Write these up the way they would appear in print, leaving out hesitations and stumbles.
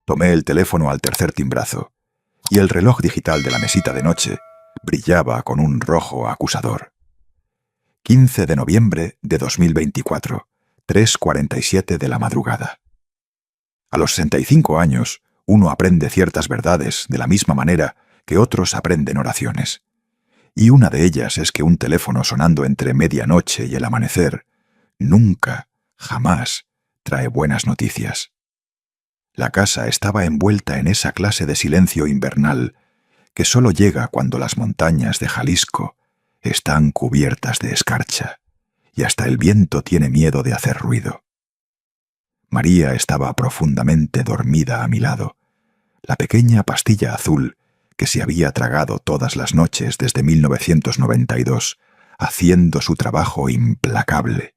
Tomé el teléfono al tercer timbrazo, y el reloj digital de la mesita de noche brillaba con un rojo acusador. 15 de noviembre de 2024, 3:47 de la madrugada. A los 65 años, uno aprende ciertas verdades de la misma manera que otros aprenden oraciones. Y una de ellas es que un teléfono sonando entre medianoche y el amanecer nunca, jamás, trae buenas noticias. La casa estaba envuelta en esa clase de silencio invernal que solo llega cuando las montañas de Jalisco están cubiertas de escarcha y hasta el viento tiene miedo de hacer ruido. María estaba profundamente dormida a mi lado. La pequeña pastilla azul que se había tragado todas las noches desde 1992, haciendo su trabajo implacable,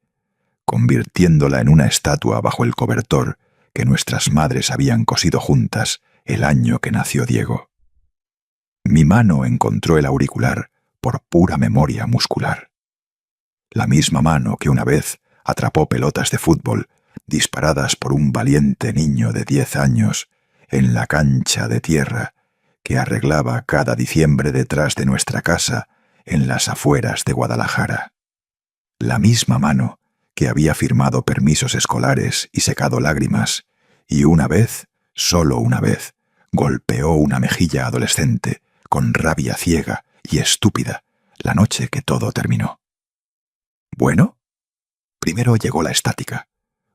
convirtiéndola en una estatua bajo el cobertor que nuestras madres habían cosido juntas el año que nació Diego. Mi mano encontró el auricular por pura memoria muscular. La misma mano que una vez atrapó pelotas de fútbol disparadas por un valiente niño de 10 años en la cancha de tierra que arreglaba cada diciembre detrás de nuestra casa en las afueras de Guadalajara. La misma mano que había firmado permisos escolares y secado lágrimas, y una vez, solo una vez, golpeó una mejilla adolescente con rabia ciega y estúpida la noche que todo terminó. Bueno, primero llegó la estática,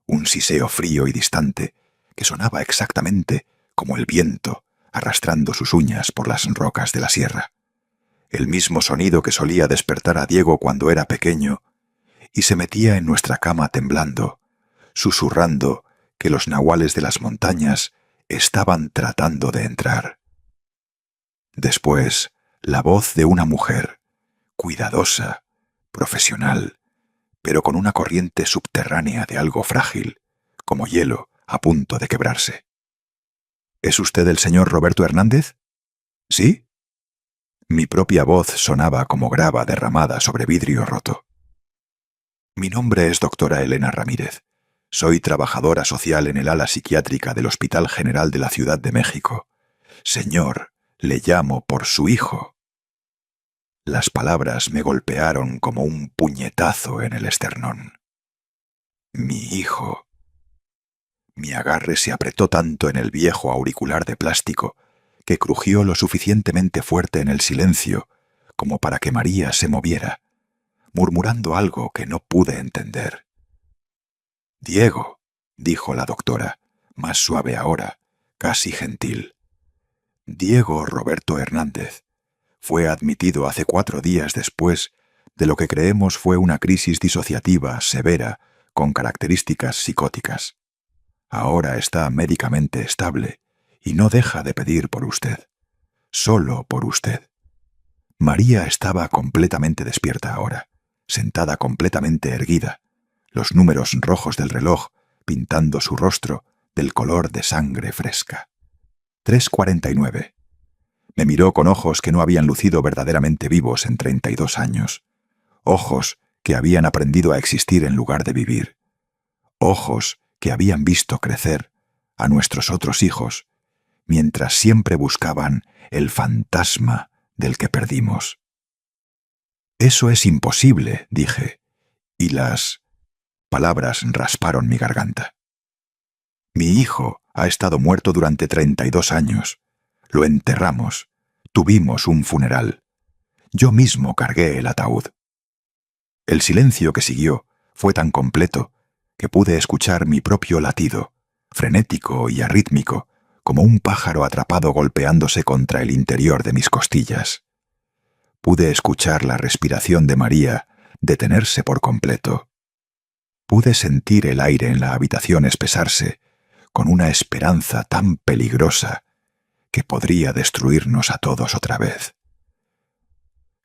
un siseo frío y distante que sonaba exactamente como el viento arrastrando sus uñas por las rocas de la sierra. El mismo sonido que solía despertar a Diego cuando era pequeño y se metía en nuestra cama temblando, susurrando que los nahuales de las montañas estaban tratando de entrar. Después, la voz de una mujer, cuidadosa, profesional, pero con una corriente subterránea de algo frágil, como hielo a punto de quebrarse. ¿Es usted el señor Roberto Hernández? ¿Sí? Mi propia voz sonaba como grava derramada sobre vidrio roto. Mi nombre es doctora Elena Ramírez. Soy trabajadora social en el ala psiquiátrica del Hospital General de la Ciudad de México. Señor, le llamo por su hijo. Las palabras me golpearon como un puñetazo en el esternón. Mi hijo. Mi agarre se apretó tanto en el viejo auricular de plástico que crujió lo suficientemente fuerte en el silencio como para que María se moviera, murmurando algo que no pude entender. «Diego», dijo la doctora, más suave ahora, casi gentil. «Diego Roberto Hernández fue admitido hace 4 días después de lo que creemos fue una crisis disociativa severa con características psicóticas. Ahora está médicamente estable y no deja de pedir por usted. Solo por usted». María estaba completamente despierta ahora, sentada completamente erguida, los números rojos del reloj pintando su rostro del color de sangre fresca. 3:49. Me miró con ojos que no habían lucido verdaderamente vivos en 32 años. Ojos que habían aprendido a existir en lugar de vivir. Ojos que habían visto crecer a nuestros otros hijos, mientras siempre buscaban el fantasma del que perdimos. «Eso es imposible», dije, y las palabras rasparon mi garganta. «Mi hijo ha estado muerto durante 32 años. Lo enterramos. Tuvimos un funeral. Yo mismo cargué el ataúd». El silencio que siguió fue tan completo que pude escuchar mi propio latido, frenético y arrítmico, como un pájaro atrapado golpeándose contra el interior de mis costillas. Pude escuchar la respiración de María detenerse por completo. Pude sentir el aire en la habitación espesarse con una esperanza tan peligrosa que podría destruirnos a todos otra vez.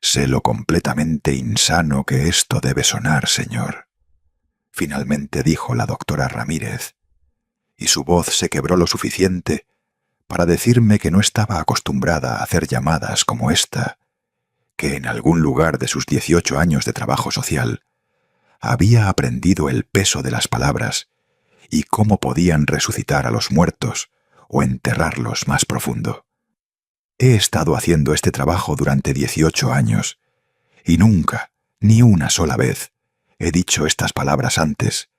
«Sé lo completamente insano que esto debe sonar, señor», finalmente dijo la doctora Ramírez, y su voz se quebró lo suficiente para decirme que no estaba acostumbrada a hacer llamadas como esta, que en algún lugar de sus 18 años de trabajo social había aprendido el peso de las palabras y cómo podían resucitar a los muertos o enterrarlos más profundo. He estado haciendo este trabajo durante 18 años y nunca, ni una sola vez, he dicho estas palabras antes,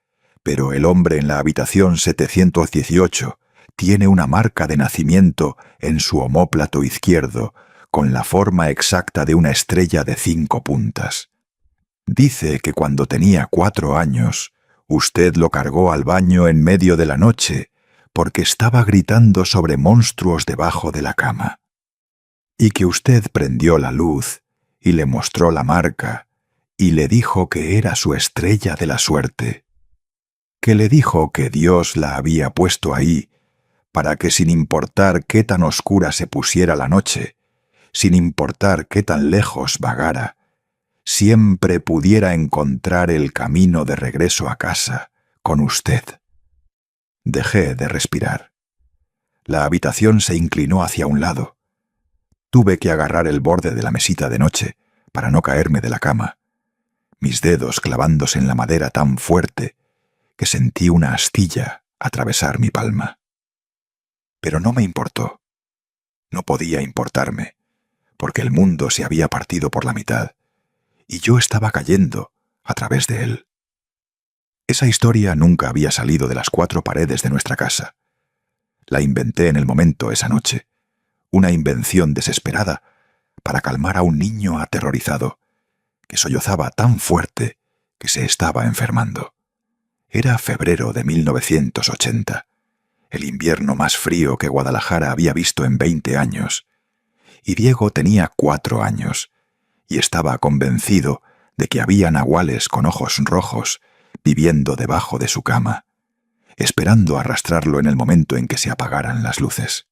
pero el hombre en la habitación 718 tiene una marca de nacimiento en su omóplato izquierdo con la forma exacta de una estrella de 5 puntas. Dice que cuando tenía 4 años, usted lo cargó al baño en medio de la noche porque estaba gritando sobre monstruos debajo de la cama. Y que usted prendió la luz y le mostró la marca y le dijo que era su estrella de la suerte. Que le dijo que Dios la había puesto ahí para que sin importar qué tan oscura se pusiera la noche, sin importar qué tan lejos vagara, siempre pudiera encontrar el camino de regreso a casa con usted. Dejé de respirar. La habitación se inclinó hacia un lado. Tuve que agarrar el borde de la mesita de noche para no caerme de la cama, mis dedos clavándose en la madera tan fuerte que sentí una astilla atravesar mi palma. Pero no me importó. No podía importarme, porque el mundo se había partido por la mitad, y yo estaba cayendo a través de él. Esa historia nunca había salido de las 4 paredes de nuestra casa. La inventé en el momento esa noche, una invención desesperada para calmar a un niño aterrorizado, que sollozaba tan fuerte que se estaba enfermando. Era febrero de 1980, el invierno más frío que Guadalajara había visto en 20 años, y Diego tenía 4 años, y estaba convencido de que había nahuales con ojos rojos viviendo debajo de su cama, esperando arrastrarlo en el momento en que se apagaran las luces.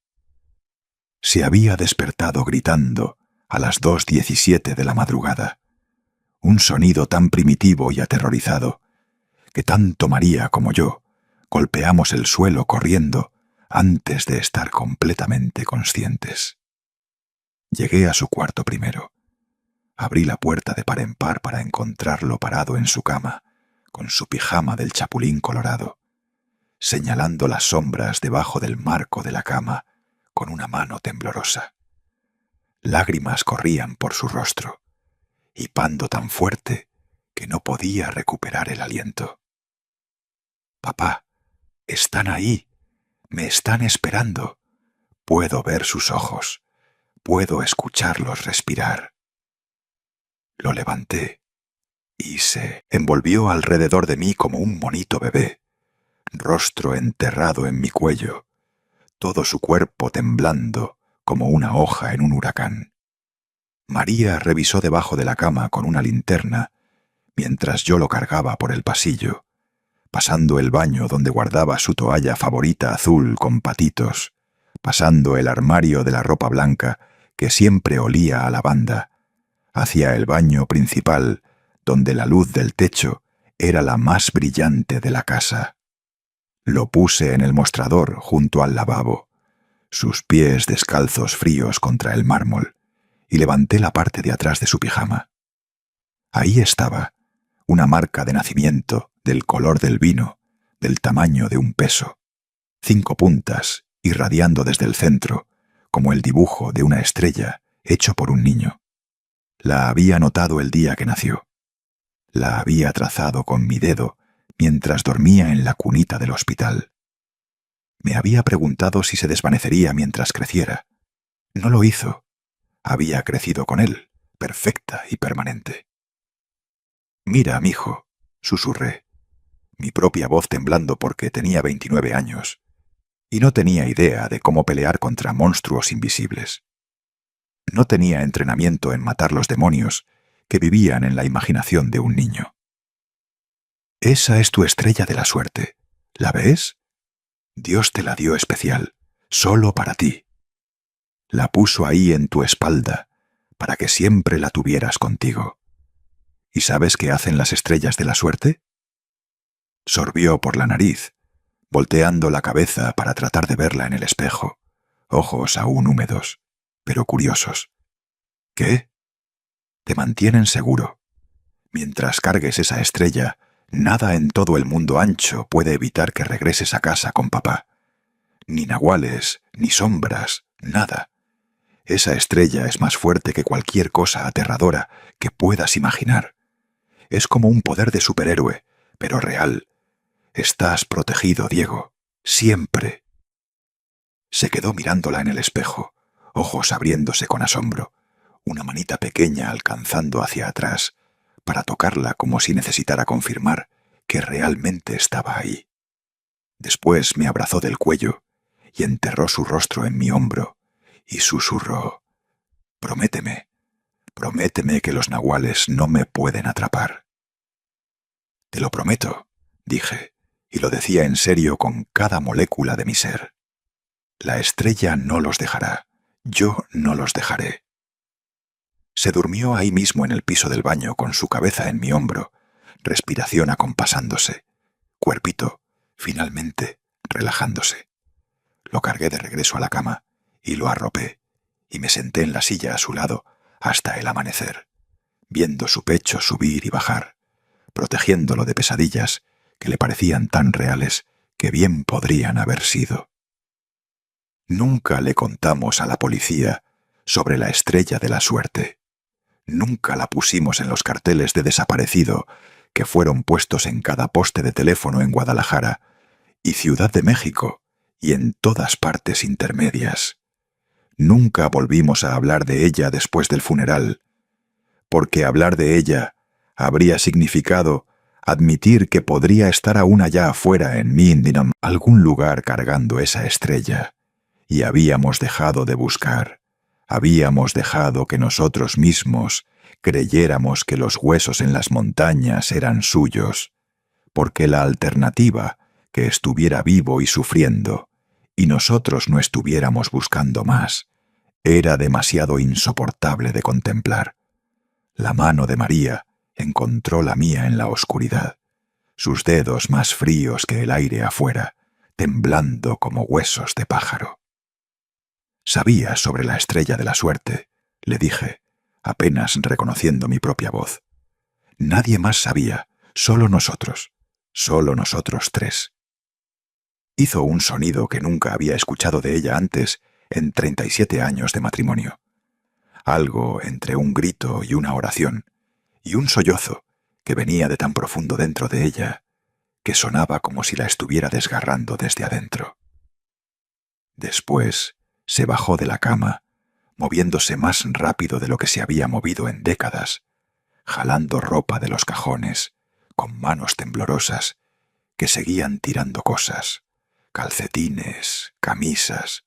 Se había despertado gritando a las 2:17 de la madrugada, un sonido tan primitivo y aterrorizado que tanto María como yo golpeamos el suelo corriendo antes de estar completamente conscientes. Llegué a su cuarto primero. Abrí la puerta de par en par para encontrarlo parado en su cama, con su pijama del chapulín colorado, señalando las sombras debajo del marco de la cama con una mano temblorosa. Lágrimas corrían por su rostro, hipando tan fuerte que no podía recuperar el aliento. «Papá, están ahí, me están esperando. Puedo ver sus ojos, puedo escucharlos respirar». Lo levanté y se envolvió alrededor de mí como un monito bebé, rostro enterrado en mi cuello, todo su cuerpo temblando como una hoja en un huracán. María revisó debajo de la cama con una linterna mientras yo lo cargaba por el pasillo, pasando el baño donde guardaba su toalla favorita azul con patitos, pasando el armario de la ropa blanca que siempre olía a lavanda, hacia el baño principal donde la luz del techo era la más brillante de la casa. Lo puse en el mostrador junto al lavabo, sus pies descalzos fríos contra el mármol, y levanté la parte de atrás de su pijama. Ahí estaba, una marca de nacimiento del color del vino, del tamaño de un peso, 5 puntas irradiando desde el centro, como el dibujo de una estrella hecho por un niño. La había notado el día que nació. La había trazado con mi dedo mientras dormía en la cunita del hospital. Me había preguntado si se desvanecería mientras creciera. No lo hizo. Había crecido con él, perfecta y permanente. «Mira, mijo», susurré, mi propia voz temblando porque tenía 29 años, y no tenía idea de cómo pelear contra monstruos invisibles. No tenía entrenamiento en matar los demonios que vivían en la imaginación de un niño. «Esa es tu estrella de la suerte. ¿La ves? Dios te la dio especial, solo para ti. La puso ahí en tu espalda, para que siempre la tuvieras contigo. ¿Y sabes qué hacen las estrellas de la suerte?» Sorbió por la nariz, volteando la cabeza para tratar de verla en el espejo, ojos aún húmedos, pero curiosos. «¿Qué?» «Te mantienen seguro. Mientras cargues esa estrella, nada en todo el mundo ancho puede evitar que regreses a casa con papá. Ni nahuales, ni sombras, nada. Esa estrella es más fuerte que cualquier cosa aterradora que puedas imaginar. Es como un poder de superhéroe, pero real. Estás protegido, Diego. Siempre. Se quedó mirándola en el espejo, ojos abriéndose con asombro, una manita pequeña alcanzando hacia atrás, para tocarla como si necesitara confirmar que realmente estaba ahí. Después me abrazó del cuello y enterró su rostro en mi hombro y susurró: «Prométeme, prométeme que los nahuales no me pueden atrapar». «Te lo prometo», dije, y lo decía en serio con cada molécula de mi ser. «La estrella no los dejará, yo no los dejaré». Se durmió ahí mismo en el piso del baño con su cabeza en mi hombro, respiración acompasándose, cuerpito, finalmente, relajándose. Lo cargué de regreso a la cama y lo arropé, y me senté en la silla a su lado hasta el amanecer, viendo su pecho subir y bajar, protegiéndolo de pesadillas que le parecían tan reales que bien podrían haber sido. Nunca le contamos a la policía sobre la estrella de la suerte. Nunca la pusimos en los carteles de desaparecido que fueron puestos en cada poste de teléfono en Guadalajara y Ciudad de México y en todas partes intermedias. Nunca volvimos a hablar de ella después del funeral, porque hablar de ella habría significado admitir que podría estar aún allá afuera en Mindinam, algún lugar cargando esa estrella, y habíamos dejado de buscar. Habíamos dejado que nosotros mismos creyéramos que los huesos en las montañas eran suyos, porque la alternativa, que estuviera vivo y sufriendo, y nosotros no estuviéramos buscando más, era demasiado insoportable de contemplar. La mano de María encontró la mía en la oscuridad, sus dedos más fríos que el aire afuera, temblando como huesos de pájaro. «Sabía sobre la estrella de la suerte», le dije, apenas reconociendo mi propia voz. «Nadie más sabía, solo nosotros tres». Hizo un sonido que nunca había escuchado de ella antes en 37 años de matrimonio. Algo entre un grito y una oración, y un sollozo que venía de tan profundo dentro de ella, que sonaba como si la estuviera desgarrando desde adentro. Después se bajó de la cama, moviéndose más rápido de lo que se había movido en décadas, jalando ropa de los cajones, con manos temblorosas, que seguían tirando cosas, calcetines, camisas,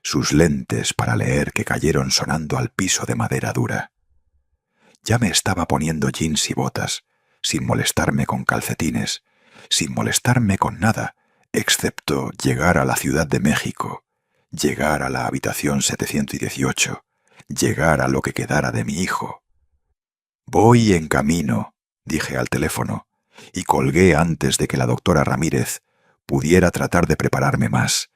sus lentes para leer que cayeron sonando al piso de madera dura. Ya me estaba poniendo jeans y botas, sin molestarme con calcetines, sin molestarme con nada, excepto llegar a la Ciudad de México, llegar a la habitación 718, llegar a lo que quedara de mi hijo. «Voy en camino», dije al teléfono, y colgué antes de que la doctora Ramírez pudiera tratar de prepararme más,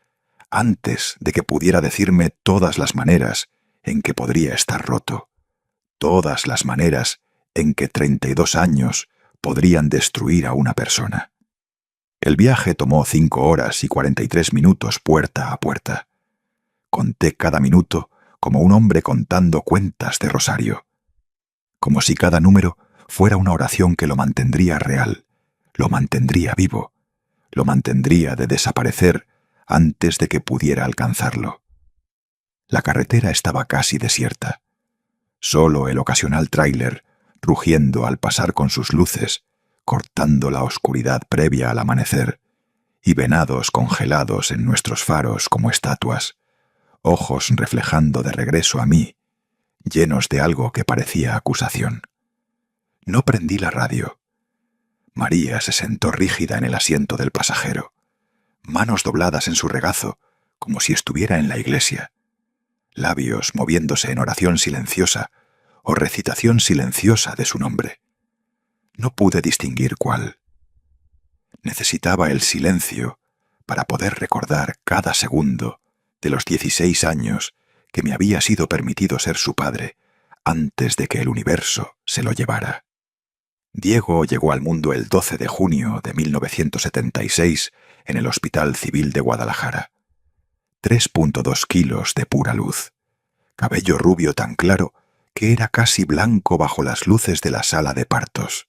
antes de que pudiera decirme todas las maneras en que podría estar roto, todas las maneras en que 32 años podrían destruir a una persona. El viaje tomó 5 horas y 43 minutos puerta a puerta. Conté cada minuto como un hombre contando cuentas de rosario, como si cada número fuera una oración que lo mantendría real, lo mantendría vivo, lo mantendría de desaparecer antes de que pudiera alcanzarlo. La carretera estaba casi desierta. Solo el ocasional tráiler, rugiendo al pasar con sus luces, cortando la oscuridad previa al amanecer, y venados congelados en nuestros faros como estatuas, ojos reflejando de regreso a mí, llenos de algo que parecía acusación. No prendí la radio. María se sentó rígida en el asiento del pasajero, manos dobladas en su regazo, como si estuviera en la iglesia, labios moviéndose en oración silenciosa o recitación silenciosa de su nombre. No pude distinguir cuál. Necesitaba el silencio para poder recordar cada segundo de los 16 años que me había sido permitido ser su padre antes de que el universo se lo llevara. Diego llegó al mundo el 12 de junio de 1976 en el Hospital Civil de Guadalajara. 3,2 kilos de pura luz, cabello rubio tan claro que era casi blanco bajo las luces de la sala de partos,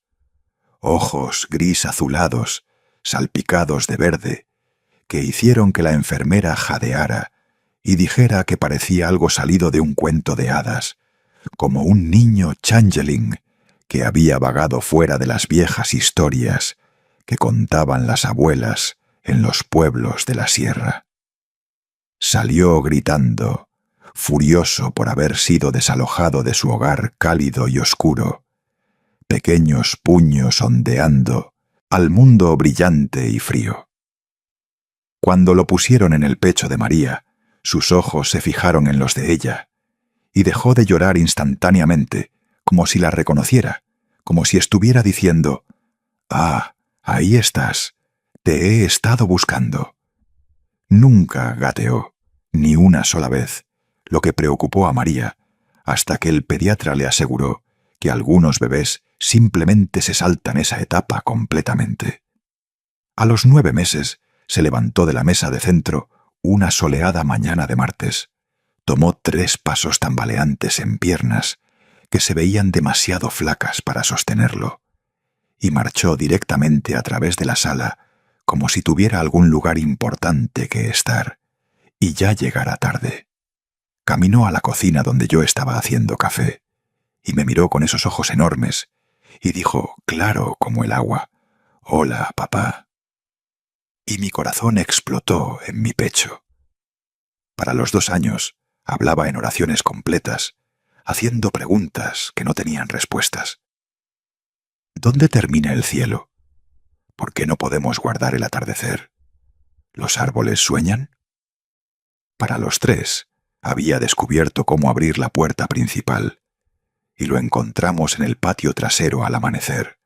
ojos gris azulados, salpicados de verde, que hicieron que la enfermera jadeara y dijera que parecía algo salido de un cuento de hadas, como un niño changeling que había vagado fuera de las viejas historias que contaban las abuelas en los pueblos de la sierra. Salió gritando, furioso por haber sido desalojado de su hogar cálido y oscuro, pequeños puños ondeando al mundo brillante y frío. Cuando lo pusieron en el pecho de María, sus ojos se fijaron en los de ella, y dejó de llorar instantáneamente, como si la reconociera, como si estuviera diciendo: «Ah, ahí estás, te he estado buscando». Nunca gateó, ni una sola vez, lo que preocupó a María, hasta que el pediatra le aseguró que algunos bebés simplemente se saltan esa etapa completamente. A los 9 meses se levantó de la mesa de centro una soleada mañana de martes, tomó 3 pasos tambaleantes en piernas que se veían demasiado flacas para sostenerlo, y marchó directamente a través de la sala como si tuviera algún lugar importante que estar, y ya llegara tarde. Caminó a la cocina donde yo estaba haciendo café, y me miró con esos ojos enormes, y dijo, claro como el agua: «Hola, papá». Y mi corazón explotó en mi pecho. Para los 2 años, hablaba en oraciones completas, haciendo preguntas que no tenían respuestas. ¿Dónde termina el cielo? ¿Por qué no podemos guardar el atardecer? ¿Los árboles sueñan? Para los 3, había descubierto cómo abrir la puerta principal, y lo encontramos en el patio trasero al amanecer,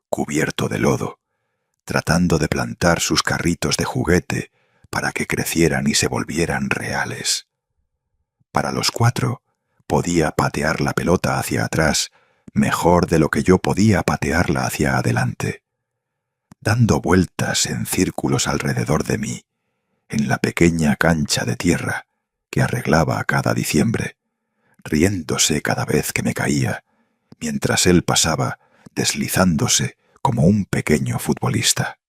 cubierto de lodo, tratando de plantar sus carritos de juguete para que crecieran y se volvieran reales. Para los 4, podía patear la pelota hacia atrás mejor de lo que yo podía patearla hacia adelante, dando vueltas en círculos alrededor de mí, en la pequeña cancha de tierra que arreglaba cada diciembre, riéndose cada vez que me caía, mientras él pasaba deslizándose como un pequeño futbolista.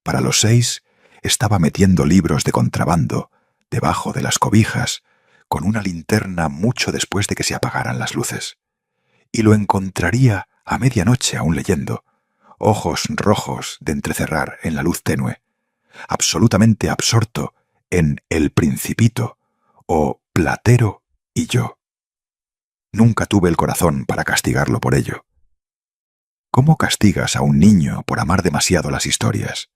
Para los 6, estaba metiendo libros de contrabando debajo de las cobijas con una linterna mucho después de que se apagaran las luces, y lo encontraría a medianoche aún leyendo, ojos rojos de entrecerrar en la luz tenue, absolutamente absorto en El Principito o Platero y yo. Nunca tuve el corazón para castigarlo por ello. ¿Cómo castigas a un niño por amar demasiado las historias?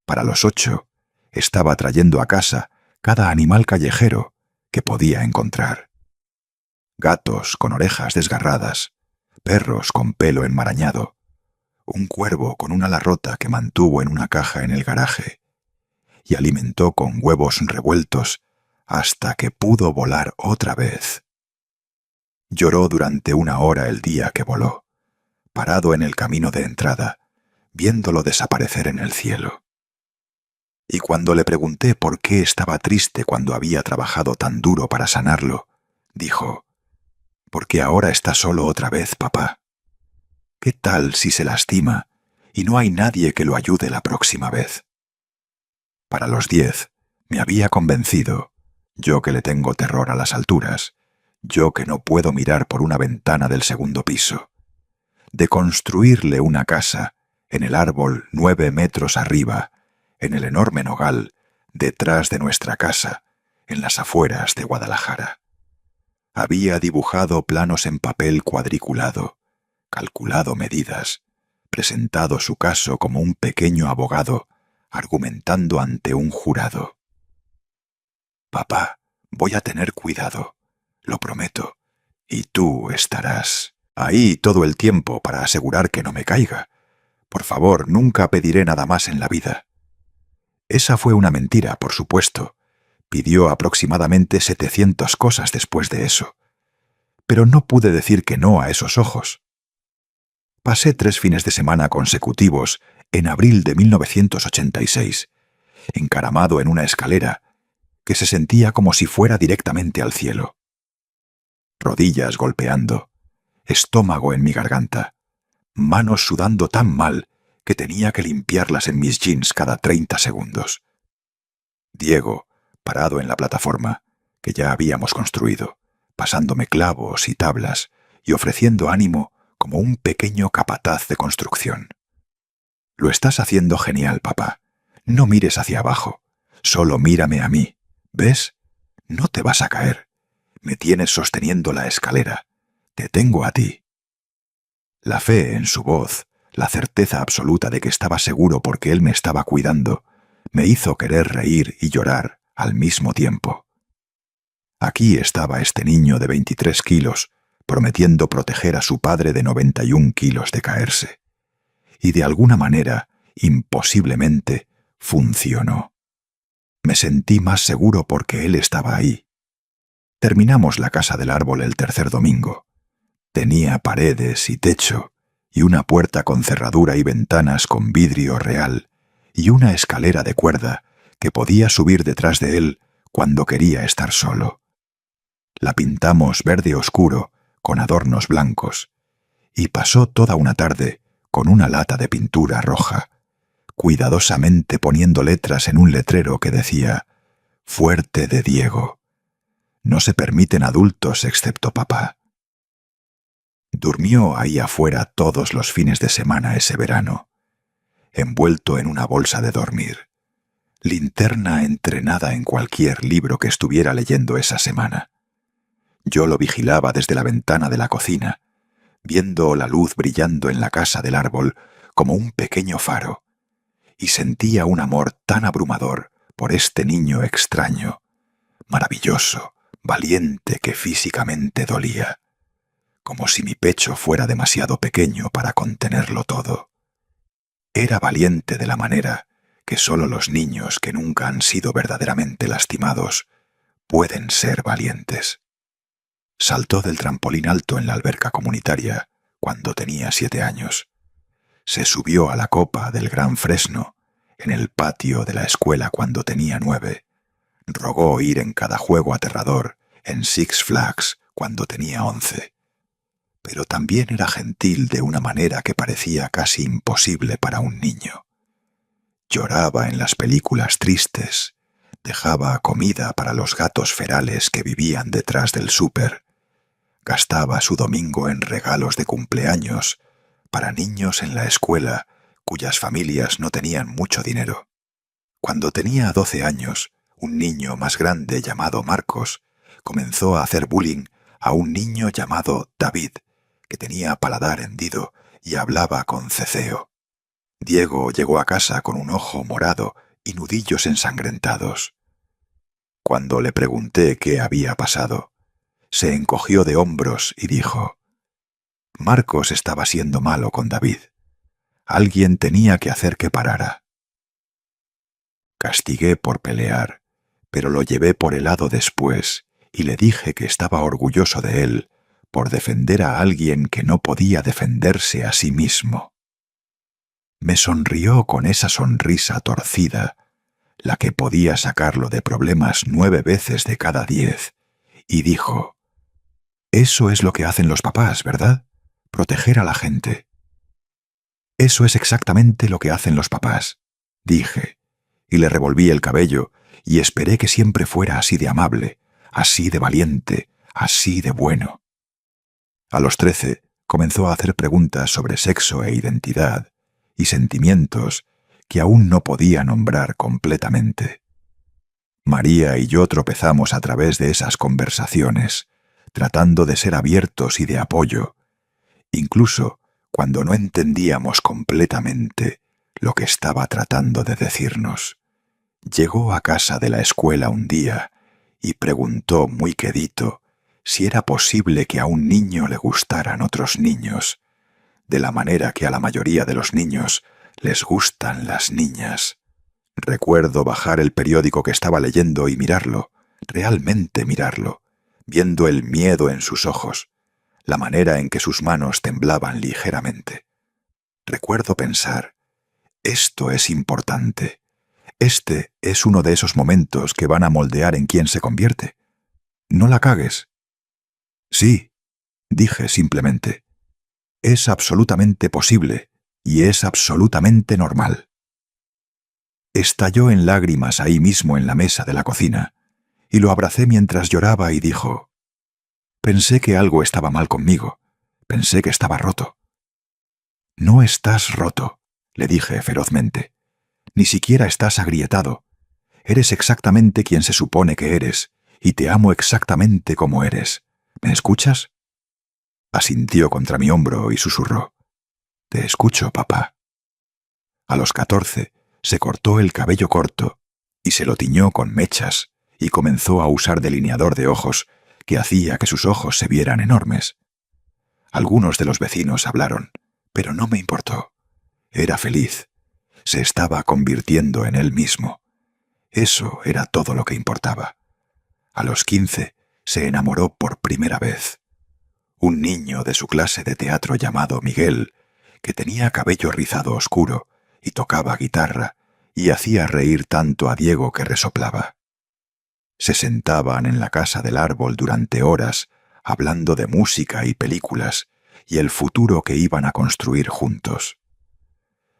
Para los 8, estaba trayendo a casa cada animal callejero que podía encontrar. Gatos con orejas desgarradas, perros con pelo enmarañado, un cuervo con un ala rota que mantuvo en una caja en el garaje, y alimentó con huevos revueltos hasta que pudo volar otra vez. Lloró durante 1 hora el día que voló, parado en el camino de entrada, viéndolo desaparecer en el cielo. Y cuando le pregunté por qué estaba triste cuando había trabajado tan duro para sanarlo, dijo: «Porque ahora está solo otra vez, papá. ¿Qué tal si se lastima y no hay nadie que lo ayude la próxima vez?» Para los 10, me había convencido, yo que le tengo terror a las alturas, yo que no puedo mirar por una ventana del 2º piso, de construirle una casa en el árbol 9 metros arriba, en el enorme nogal, detrás de nuestra casa, en las afueras de Guadalajara. Había dibujado planos en papel cuadriculado, calculado medidas, presentado su caso como un pequeño abogado, argumentando ante un jurado. «Papá, voy a tener cuidado, lo prometo, y tú estarás ahí todo el tiempo para asegurar que no me caiga. Por favor, nunca pediré nada más en la vida». Esa fue una mentira, por supuesto. Pidió aproximadamente 700 cosas después de eso. Pero no pude decir que no a esos ojos. Pasé 3 fines de semana consecutivos en abril de 1986, encaramado en una escalera, que se sentía como si fuera directamente al cielo. Rodillas golpeando, estómago en mi garganta, manos sudando tan mal que tenía que limpiarlas en mis jeans cada 30 segundos. Diego, parado en la plataforma, que ya habíamos construido, pasándome clavos y tablas y ofreciendo ánimo como un pequeño capataz de construcción. Lo estás haciendo genial, papá. No mires hacia abajo. Solo mírame a mí. ¿Ves? No te vas a caer. Me tienes sosteniendo la escalera. Te tengo a ti. La fe en su voz, la certeza absoluta de que estaba seguro porque él me estaba cuidando, me hizo querer reír y llorar al mismo tiempo. Aquí estaba este niño de 23 kilos, prometiendo proteger a su padre de 91 kilos de caerse. Y de alguna manera, imposiblemente, funcionó. Me sentí más seguro porque él estaba ahí. Terminamos la casa del árbol el tercer domingo. Tenía paredes y techo, y una puerta con cerradura y ventanas con vidrio real, y una escalera de cuerda que podía subir detrás de él cuando quería estar solo. La pintamos verde oscuro, con adornos blancos, y pasó toda una tarde con una lata de pintura roja, cuidadosamente poniendo letras en un letrero que decía «Fuerte de Diego». No se permiten adultos excepto papá. Durmió ahí afuera todos los fines de semana ese verano, envuelto en una bolsa de dormir, linterna entrenada en cualquier libro que estuviera leyendo esa semana. Yo lo vigilaba desde la ventana de la cocina, viendo la luz brillando en la casa del árbol como un pequeño faro, y sentía un amor tan abrumador por este niño extraño, maravilloso, valiente, que físicamente dolía, como si mi pecho fuera demasiado pequeño para contenerlo todo. Era valiente de la manera que solo los niños que nunca han sido verdaderamente lastimados pueden ser valientes. Saltó del trampolín alto en la alberca comunitaria cuando tenía 7 años. Se subió a la copa del gran fresno en el patio de la escuela cuando tenía 9. Rogó ir en cada juego aterrador en Six Flags cuando tenía 11. Pero también era gentil de una manera que parecía casi imposible para un niño. Lloraba en las películas tristes, dejaba comida para los gatos ferales que vivían detrás del súper, gastaba su domingo en regalos de cumpleaños para niños en la escuela cuyas familias no tenían mucho dinero. Cuando tenía 12 años, un niño más grande llamado Marcos comenzó a hacer bullying a un niño llamado David, que tenía paladar hendido y hablaba con ceceo. Diego llegó a casa con un ojo morado y nudillos ensangrentados. Cuando le pregunté qué había pasado, se encogió de hombros y dijo: Marcos estaba siendo malo con David. Alguien tenía que hacer que parara. Castigué por pelear, pero lo llevé por el lado después y le dije que estaba orgulloso de él por defender a alguien que no podía defenderse a sí mismo. Me sonrió con esa sonrisa torcida, la que podía sacarlo de problemas 9 veces de cada 10, y dijo: «Eso es lo que hacen los papás, ¿verdad? Proteger a la gente». «Eso es exactamente lo que hacen los papás», dije, y le revolví el cabello y esperé que siempre fuera así de amable, así de valiente, así de bueno. A los 13 comenzó a hacer preguntas sobre sexo e identidad y sentimientos que aún no podía nombrar completamente. María y yo tropezamos a través de esas conversaciones, tratando de ser abiertos y de apoyo, incluso cuando no entendíamos completamente lo que estaba tratando de decirnos. Llegó a casa de la escuela un día y preguntó muy quedito si era posible que a un niño le gustaran otros niños, de la manera que a la mayoría de los niños les gustan las niñas. Recuerdo bajar el periódico que estaba leyendo y mirarlo, realmente mirarlo, viendo el miedo en sus ojos, la manera en que sus manos temblaban ligeramente. Recuerdo pensar: esto es importante, Este es uno de esos momentos que van a moldear en quien se convierte. No la cagues. Sí, dije simplemente. Es absolutamente posible y es absolutamente normal. Estalló en lágrimas ahí mismo en la mesa de la cocina, y lo abracé mientras lloraba y dijo: «Pensé que algo estaba mal conmigo. Pensé que estaba roto». «No estás roto», le dije ferozmente. «Ni siquiera estás agrietado. Eres exactamente quien se supone que eres, y te amo exactamente como eres. ¿Me escuchas?» Asintió contra mi hombro y susurró: «Te escucho, papá». A los 14 se cortó el cabello corto y se lo tiñó con mechas y comenzó a usar delineador de ojos que hacía que sus ojos se vieran enormes. Algunos de los vecinos hablaron, pero no me importó. Era feliz. Se estaba convirtiendo en él mismo. Eso era todo lo que importaba. A los 15 se enamoró por primera vez. Un niño de su clase de teatro llamado Miguel, que tenía cabello rizado oscuro y tocaba guitarra y hacía reír tanto a Diego que resoplaba. Se sentaban en la casa del árbol durante horas, hablando de música y películas y el futuro que iban a construir juntos.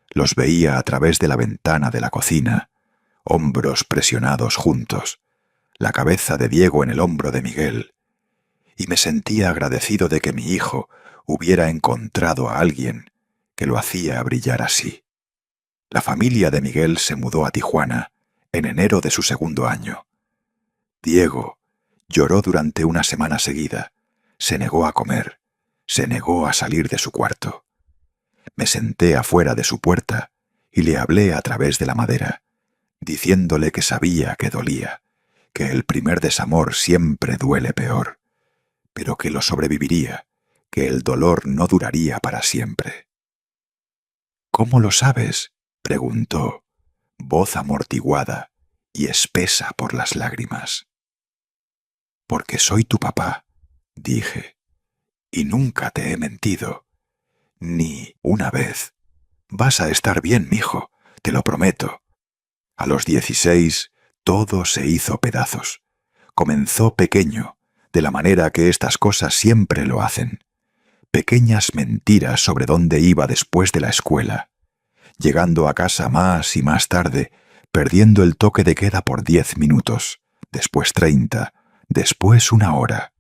Los veía a través de la ventana de la cocina, hombros presionados juntos, la cabeza de Diego en el hombro de Miguel, y me sentía agradecido de que mi hijo hubiera encontrado a alguien que lo hacía brillar así. La familia de Miguel se mudó a Tijuana en enero de su segundo año. Diego lloró durante una semana seguida, se negó a comer, se negó a salir de su cuarto. Me senté afuera de su puerta y le hablé a través de la madera, diciéndole que sabía que dolía, que el primer desamor siempre duele peor, pero que lo sobreviviría, que el dolor no duraría para siempre. «¿Cómo lo sabes?», preguntó, voz amortiguada y espesa por las lágrimas. «Porque soy tu papá», dije, «y nunca te he mentido, ni una vez. Vas a estar bien, mijo, te lo prometo». A los 16 todo se hizo pedazos. Comenzó pequeño, de la manera que estas cosas siempre lo hacen. Pequeñas mentiras sobre dónde iba después de la escuela, llegando a casa más y más tarde, perdiendo el toque de queda por 10 minutos, después 30, después 1 hora.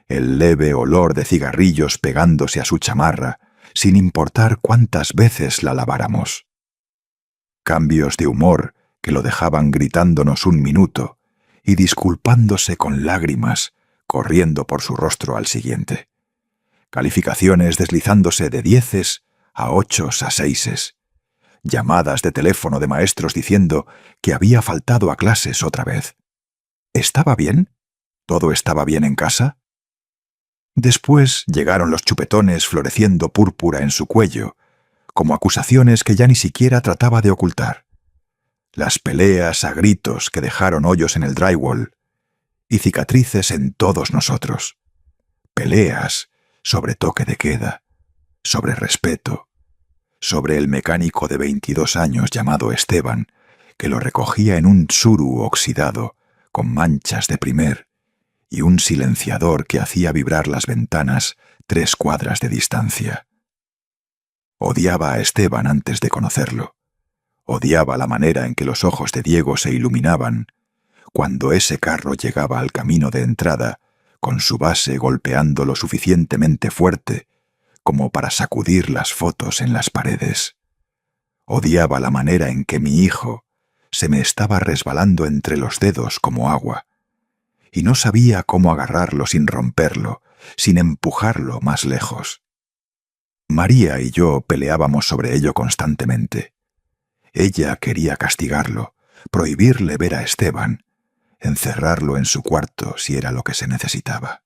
El leve olor de cigarrillos pegándose a su chamarra, sin importar cuántas veces la laváramos. Cambios de humor que lo dejaban gritándonos 1 minuto y disculpándose con lágrimas, corriendo por su rostro al siguiente. Calificaciones deslizándose de 10 a 8 a 6. Llamadas de teléfono de maestros diciendo que había faltado a clases otra vez. ¿Estaba bien? ¿Todo estaba bien en casa? Después llegaron los chupetones floreciendo púrpura en su cuello, como acusaciones que ya ni siquiera trataba de ocultar. Las peleas a gritos que dejaron hoyos en el drywall y cicatrices en todos nosotros. Peleas sobre toque de queda, sobre respeto, sobre el mecánico de 22 años llamado Esteban, que lo recogía en un Tsuru oxidado, con manchas de primer, y un silenciador que hacía vibrar las ventanas 3 cuadras de distancia. Odiaba a Esteban antes de conocerlo. Odiaba la manera en que los ojos de Diego se iluminaban cuando ese carro llegaba al camino de entrada, con su base golpeando lo suficientemente fuerte como para sacudir las fotos en las paredes. Odiaba la manera en que mi hijo se me estaba resbalando entre los dedos como agua, y no sabía cómo agarrarlo sin romperlo, sin empujarlo más lejos. María y yo peleábamos sobre ello constantemente. Ella quería castigarlo, prohibirle ver a Esteban, encerrarlo en su cuarto si era lo que se necesitaba.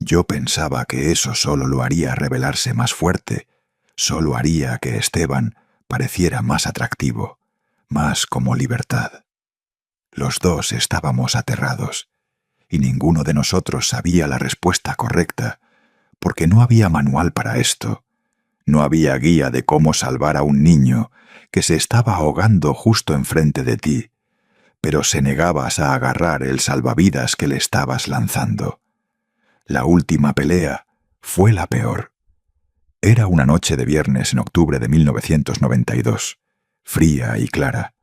Yo pensaba que eso solo lo haría rebelarse más fuerte, solo haría que Esteban pareciera más atractivo, más como libertad. Los dos estábamos aterrados, y ninguno de nosotros sabía la respuesta correcta, porque no había manual para esto. No había guía de cómo salvar a un niño que se estaba ahogando justo enfrente de ti, pero se negabas a agarrar el salvavidas que le estabas lanzando. La última pelea fue la peor. Era una noche de viernes en octubre de 1992, fría y clara,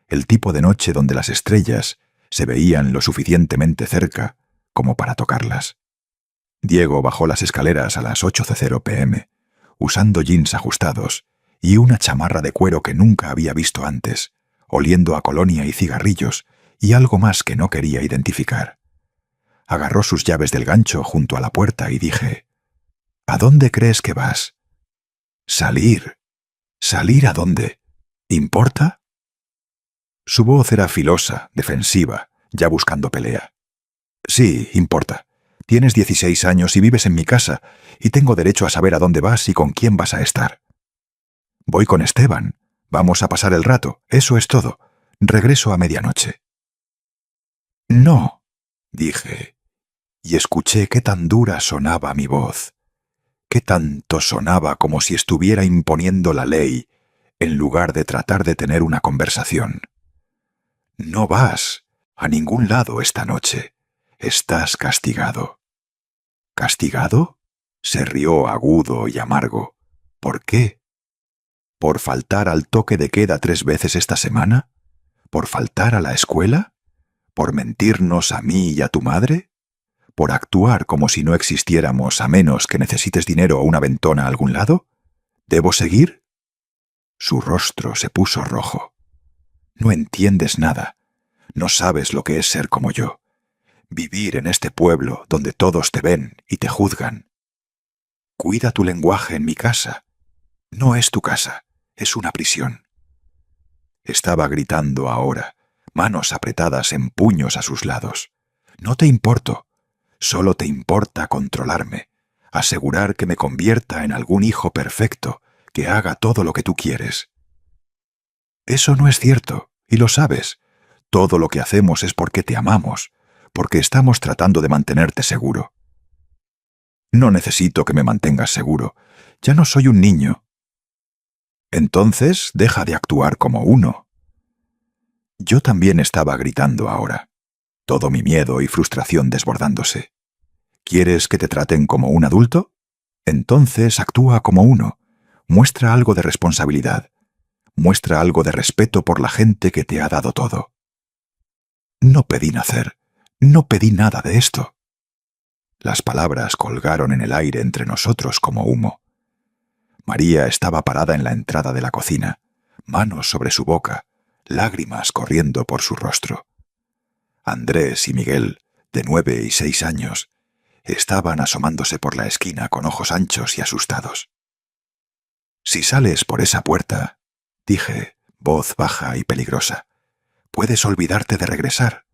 el tipo de noche donde las estrellas se veían lo suficientemente cerca como para tocarlas. Diego bajó las escaleras a las 8:00 p.m., usando jeans ajustados y una chamarra de cuero que nunca había visto antes, oliendo a colonia y cigarrillos y algo más que no quería identificar. Agarró sus llaves del gancho junto a la puerta y dije: «¿A dónde crees que vas?» «Salir. ¿Salir a dónde? ¿Importa?» Su voz era filosa, defensiva, ya buscando pelea. «Sí, importa. Tienes 16 años y vives en mi casa, y tengo derecho a saber a dónde vas y con quién vas a estar. Voy con Esteban. Vamos a pasar el rato, eso es todo. Regreso a medianoche». «No», dije, y escuché qué tan dura sonaba mi voz, qué tanto sonaba como si estuviera imponiendo la ley en lugar de tratar de tener una conversación. «No vas a ningún lado esta noche. Estás castigado». «¿Castigado?», se rió agudo y amargo. «¿Por qué? ¿Por faltar al toque de queda 3 veces esta semana? ¿Por faltar a la escuela? ¿Por mentirnos a mí y a tu madre? ¿Por actuar como si no existiéramos a menos que necesites dinero o una ventona a algún lado? ¿Debo seguir?» Su rostro se puso rojo. «No entiendes nada. No sabes lo que es ser como yo. Vivir en este pueblo donde todos te ven y te juzgan. Cuida tu lenguaje en mi casa. No es tu casa, es una prisión». Estaba gritando ahora, manos apretadas en puños a sus lados. «No te importo. Solo te importa controlarme, asegurar que me convierta en algún hijo perfecto, que haga todo lo que tú quieres». «Eso no es cierto, y lo sabes. Todo lo que hacemos es porque te amamos, porque estamos tratando de mantenerte seguro». «No necesito que me mantengas seguro. Ya no soy un niño». «Entonces deja de actuar como uno». Yo también estaba gritando ahora, todo mi miedo y frustración desbordándose. ¿Quieres que te traten como un adulto? Entonces actúa como uno. Muestra algo de responsabilidad. Muestra algo de respeto por la gente que te ha dado todo. No pedí nacer. No pedí nada de esto. Las palabras colgaron en el aire entre nosotros como humo. María estaba parada en la entrada de la cocina, manos sobre su boca, lágrimas corriendo por su rostro. Andrés y Miguel, de 9 y 6 años, estaban asomándose por la esquina con ojos anchos y asustados. «Si sales por esa puerta», dije, voz baja y peligrosa, «puedes olvidarte de regresar».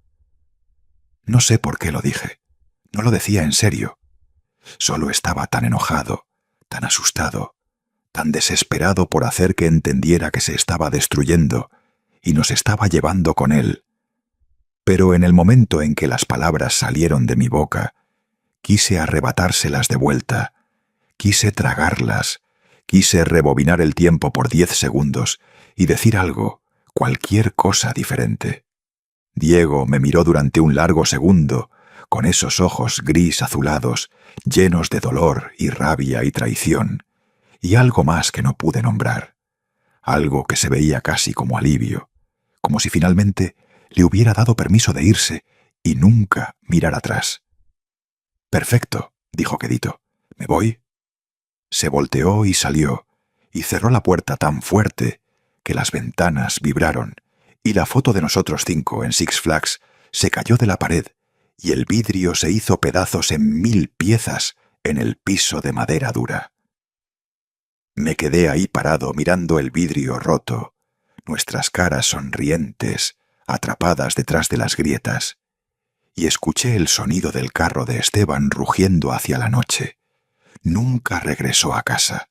No sé por qué lo dije. No lo decía en serio. Solo estaba tan enojado, tan asustado, tan desesperado por hacer que entendiera que se estaba destruyendo y nos estaba llevando con él. Pero en el momento en que las palabras salieron de mi boca, quise arrebatárselas de vuelta, quise tragarlas, quise rebobinar el tiempo por 10 segundos y decir algo, cualquier cosa diferente. Diego me miró durante un largo segundo, con esos ojos gris azulados, llenos de dolor y rabia y traición, y algo más que no pude nombrar, algo que se veía casi como alivio, como si finalmente le hubiera dado permiso de irse y nunca mirar atrás. «Perfecto», dijo quedito, «¿me voy?» Se volteó y salió, y cerró la puerta tan fuerte que las ventanas vibraron, y la foto de nosotros 5 en Six Flags se cayó de la pared, y el vidrio se hizo pedazos en 1000 piezas en el piso de madera dura. Me quedé ahí parado mirando el vidrio roto, nuestras caras sonrientes, atrapadas detrás de las grietas, y escuché el sonido del carro de Esteban rugiendo hacia la noche. Nunca regresó a casa.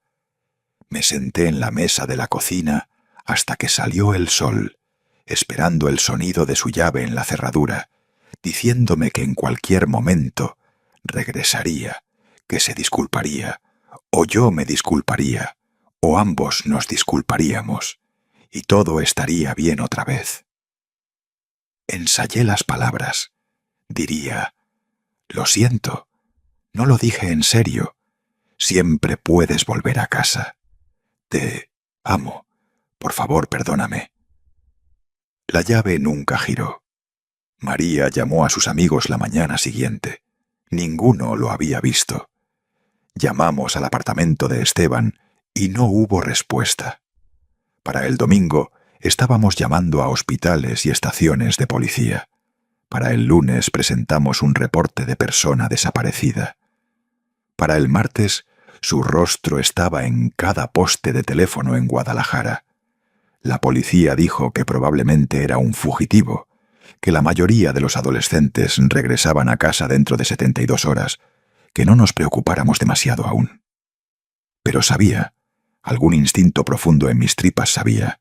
Me senté en la mesa de la cocina hasta que salió el sol, esperando el sonido de su llave en la cerradura, diciéndome que en cualquier momento regresaría, que se disculparía, o yo me disculparía, o ambos nos disculparíamos, y todo estaría bien otra vez. Ensayé las palabras. Diría: lo siento, no lo dije en serio. Siempre puedes volver a casa. Te amo. Por favor, perdóname. La llave nunca giró. María llamó a sus amigos la mañana siguiente. Ninguno lo había visto. Llamamos al apartamento de Esteban y no hubo respuesta. Para el domingo estábamos llamando a hospitales y estaciones de policía. Para el lunes presentamos un reporte de persona desaparecida. Para el martes, su rostro estaba en cada poste de teléfono en Guadalajara. La policía dijo que probablemente era un fugitivo, que la mayoría de los adolescentes regresaban a casa dentro de 72 horas, que no nos preocupáramos demasiado aún. Pero sabía, algún instinto profundo en mis tripas sabía,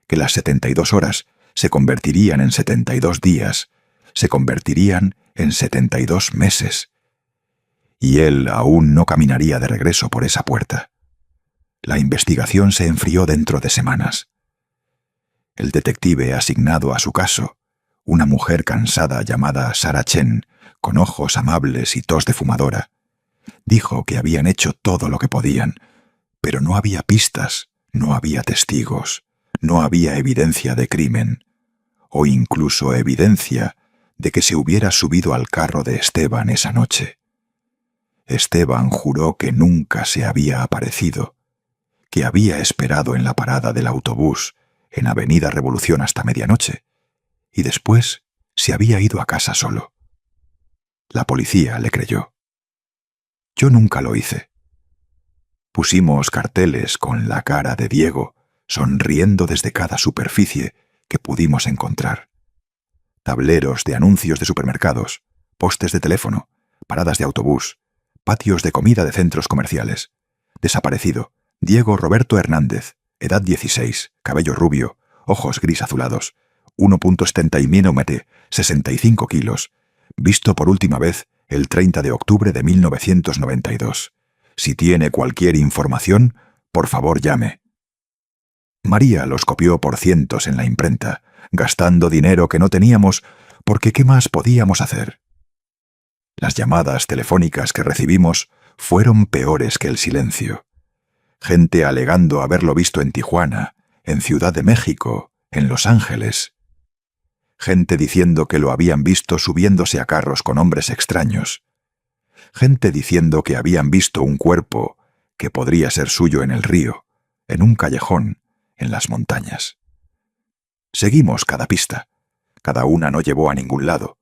que las 72 horas se convertirían en 72 días, se convertirían en 72 meses. Y él aún no caminaría de regreso por esa puerta. La investigación se enfrió dentro de semanas. El detective asignado a su caso, una mujer cansada llamada Sarah Chen, con ojos amables y tos de fumadora, dijo que habían hecho todo lo que podían, pero no había pistas, no había testigos, no había evidencia de crimen, o incluso evidencia de que se hubiera subido al carro de Esteban esa noche. Esteban juró que nunca se había aparecido, que había esperado en la parada del autobús en Avenida Revolución hasta medianoche, y después se había ido a casa solo. La policía le creyó. Yo nunca lo hice. Pusimos carteles con la cara de Diego, sonriendo desde cada superficie que pudimos encontrar. Tableros de anuncios de supermercados, postes de teléfono, paradas de autobús, patios de comida de centros comerciales. Desaparecido, Diego Roberto Hernández, edad 16, cabello rubio, ojos gris azulados, 1,70 m, 65 kilos, visto por última vez el 30 de octubre de 1992. Si tiene cualquier información, por favor llame. María los copió por cientos en la imprenta, gastando dinero que no teníamos, porque ¿qué más podíamos hacer? Las llamadas telefónicas que recibimos fueron peores que el silencio. Gente alegando haberlo visto en Tijuana, en Ciudad de México, en Los Ángeles. Gente diciendo que lo habían visto subiéndose a carros con hombres extraños. Gente diciendo que habían visto un cuerpo que podría ser suyo en el río, en un callejón, en las montañas. Seguimos cada pista. Cada una no llevó a ningún lado.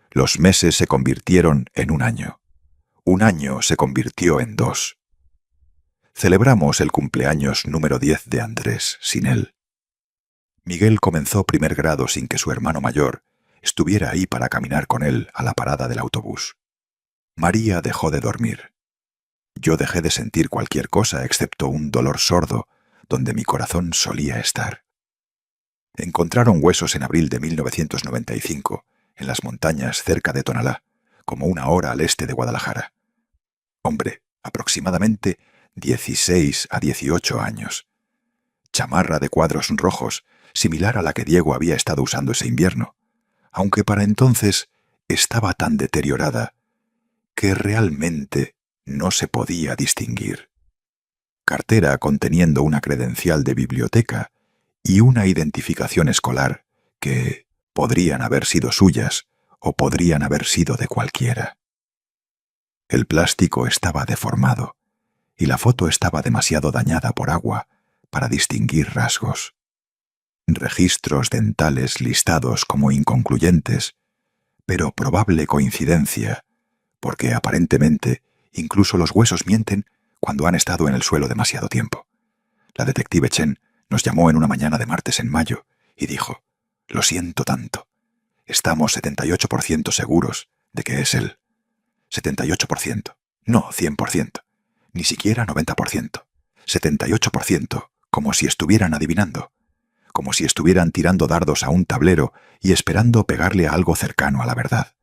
Los meses se convirtieron en un año. Un año se convirtió en 2. Celebramos el cumpleaños número 10 de Andrés sin él. Miguel comenzó primer grado sin que su hermano mayor estuviera ahí para caminar con él a la parada del autobús. María dejó de dormir. Yo dejé de sentir cualquier cosa excepto un dolor sordo donde mi corazón solía estar. Encontraron huesos en abril de 1995 en las montañas cerca de Tonalá, como 1 hora al este de Guadalajara. Hombre, aproximadamente 16 a 18 años. Chamarra de cuadros rojos, similar a la que Diego había estado usando ese invierno, aunque para entonces estaba tan deteriorada que realmente no se podía distinguir. Cartera conteniendo una credencial de biblioteca y una identificación escolar que podrían haber sido suyas o podrían haber sido de cualquiera. El plástico estaba deformado y la foto estaba demasiado dañada por agua para distinguir rasgos. Registros dentales listados como inconcluyentes, pero probable coincidencia, porque aparentemente incluso los huesos mienten cuando han estado en el suelo demasiado tiempo. La detective Chen nos llamó en una mañana de martes en mayo y dijo: «Lo siento tanto. Estamos 78% seguros de que es él». 78%, no 100%, ni siquiera 90%. 78%, como si estuvieran adivinando, como si estuvieran tirando dardos a un tablero y esperando pegarle a algo cercano a la verdad.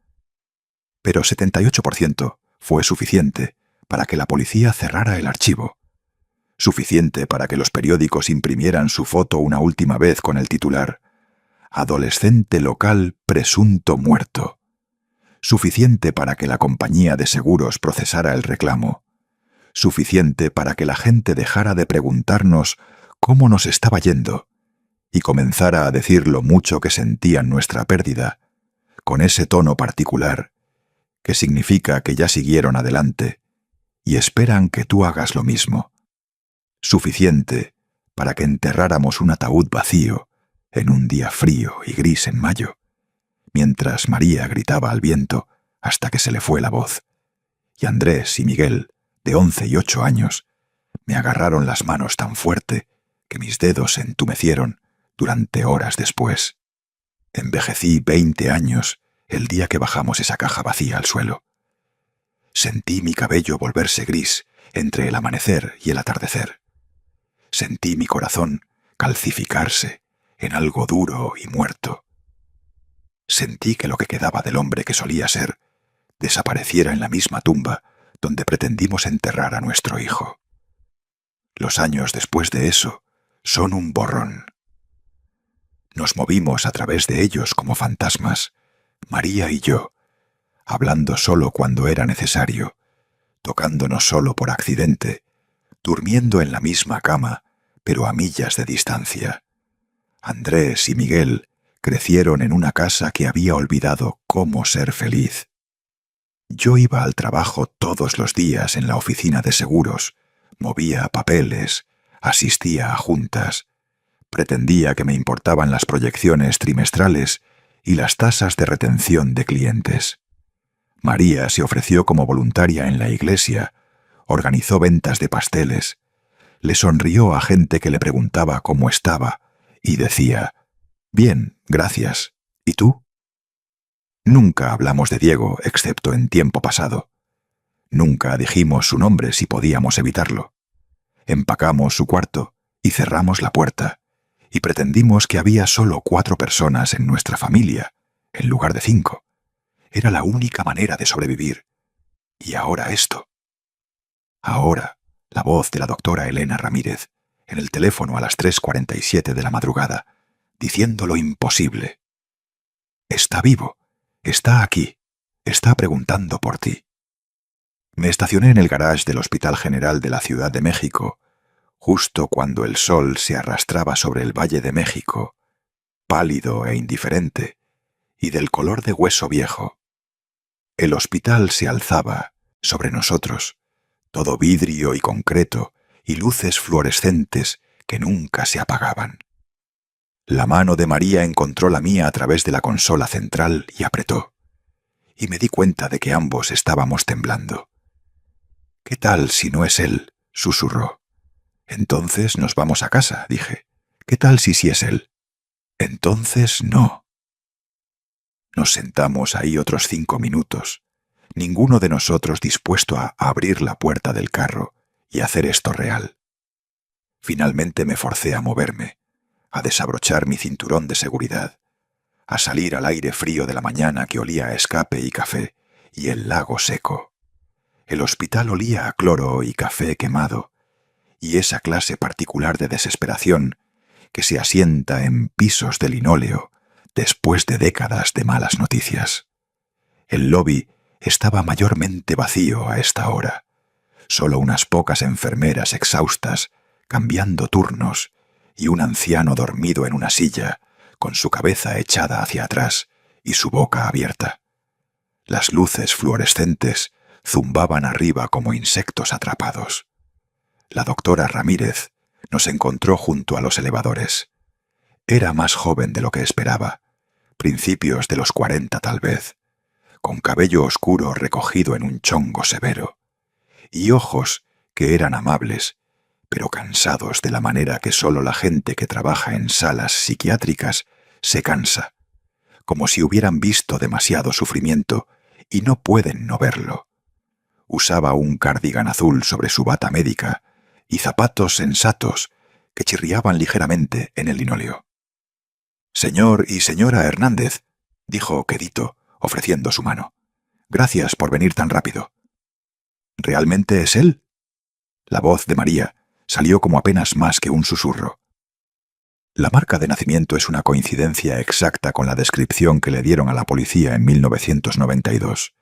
Pero 78% fue suficiente para que la policía cerrara el archivo. suficiente para que los periódicos imprimieran su foto una última vez con el titular «Adolescente local presunto muerto», suficiente para que la compañía de seguros procesara el reclamo, suficiente para que la gente dejara de preguntarnos cómo nos estaba yendo y comenzara a decir lo mucho que sentían nuestra pérdida, con ese tono particular, que significa que ya siguieron adelante y esperan que tú hagas lo mismo. Suficiente para que enterráramos un ataúd vacío en un día frío y gris en mayo, mientras María gritaba al viento hasta que se le fue la voz, y Andrés y Miguel, de 11 y 8 años, me agarraron las manos tan fuerte que mis dedos se entumecieron durante horas después. Envejecí 20 años el día que bajamos esa caja vacía al suelo. Sentí mi cabello volverse gris entre el amanecer y el atardecer. Sentí mi corazón calcificarse en algo duro y muerto. Sentí que lo que quedaba del hombre que solía ser desapareciera en la misma tumba donde pretendimos enterrar a nuestro hijo. Los años después de eso son un borrón. Nos movimos a través de ellos como fantasmas, María y yo, hablando solo cuando era necesario, tocándonos solo por accidente, durmiendo en la misma cama, pero a millas de distancia. Andrés y Miguel crecieron en una casa que había olvidado cómo ser feliz. Yo iba al trabajo todos los días en la oficina de seguros, movía papeles, asistía a juntas, pretendía que me importaban las proyecciones trimestrales y las tasas de retención de clientes. María se ofreció como voluntaria en la iglesia, organizó ventas de pasteles, le sonrió a gente que le preguntaba cómo estaba y decía, «Bien, gracias. ¿Y tú?» Nunca hablamos de Diego excepto en tiempo pasado. Nunca dijimos su nombre si podíamos evitarlo. Empacamos su cuarto y cerramos la puerta, y pretendimos que había solo 4 personas en nuestra familia, en lugar de 5. Era la única manera de sobrevivir. Y ahora esto. Ahora, la voz de la doctora Elena Ramírez, en el teléfono a las 3:47 de la madrugada, diciendo lo imposible. Está vivo, está aquí, está preguntando por ti. Me estacioné en el garage del Hospital General de la Ciudad de México, justo cuando el sol se arrastraba sobre el Valle de México, pálido e indiferente, y del color de hueso viejo. El hospital se alzaba sobre nosotros, todo vidrio y concreto, y luces fluorescentes que nunca se apagaban. La mano de María encontró la mía a través de la consola central y apretó, y me di cuenta de que ambos estábamos temblando. «¿Qué tal si no es él?», susurró. «Entonces nos vamos a casa», dije. «¿Qué tal si sí es él?». «Entonces no». Nos sentamos ahí otros 5 minutos, ninguno de nosotros dispuesto a abrir la puerta del carro y hacer esto real. Finalmente me forcé a moverme, a desabrochar mi cinturón de seguridad, a salir al aire frío de la mañana que olía a escape y café y el lago seco. El hospital olía a cloro y café quemado, y esa clase particular de desesperación que se asienta en pisos de linóleo después de décadas de malas noticias. El lobby estaba mayormente vacío a esta hora, solo unas pocas enfermeras exhaustas cambiando turnos y un anciano dormido en una silla con su cabeza echada hacia atrás y su boca abierta. Las luces fluorescentes zumbaban arriba como insectos atrapados. La doctora Ramírez nos encontró junto a los elevadores. Era más joven de lo que esperaba, principios de los 40 tal vez, con cabello oscuro recogido en un chongo severo, y ojos que eran amables, pero cansados de la manera que solo la gente que trabaja en salas psiquiátricas se cansa, como si hubieran visto demasiado sufrimiento y no pueden no verlo. Usaba un cardigan azul sobre su bata médica y zapatos sensatos que chirriaban ligeramente en el linóleo. «Señor y señora Hernández», dijo quedito, ofreciendo su mano. «Gracias por venir tan rápido». «¿Realmente es él?». La voz de María salió como apenas más que un susurro. La marca de nacimiento es una coincidencia exacta con la descripción que le dieron a la policía en 1992.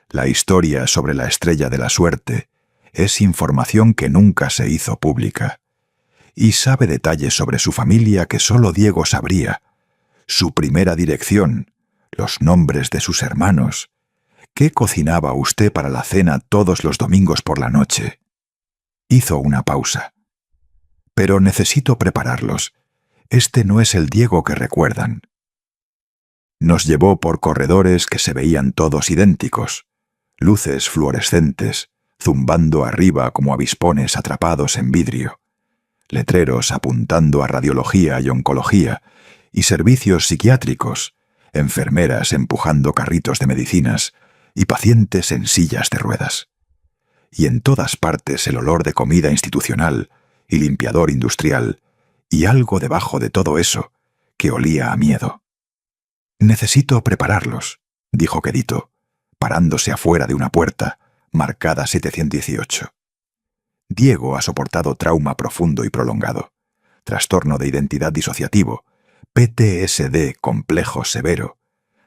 La historia sobre la estrella de la suerte es información que nunca se hizo pública. Y sabe detalles sobre su familia que solo Diego sabría. Su primera dirección, los nombres de sus hermanos. ¿Qué cocinaba usted para la cena todos los domingos por la noche? Hizo una pausa. Pero necesito prepararlos. Este no es el Diego que recuerdan. Nos llevó por corredores que se veían todos idénticos. Luces fluorescentes, zumbando arriba como avispones atrapados en vidrio. Letreros apuntando a radiología y oncología, y servicios psiquiátricos, enfermeras empujando carritos de medicinas y pacientes en sillas de ruedas. Y en todas partes el olor de comida institucional y limpiador industrial, y algo debajo de todo eso que olía a miedo. «Necesito prepararlos», dijo quedito, parándose afuera de una puerta marcada 718. Diego ha soportado trauma profundo y prolongado, trastorno de identidad disociativo, PTSD complejo severo,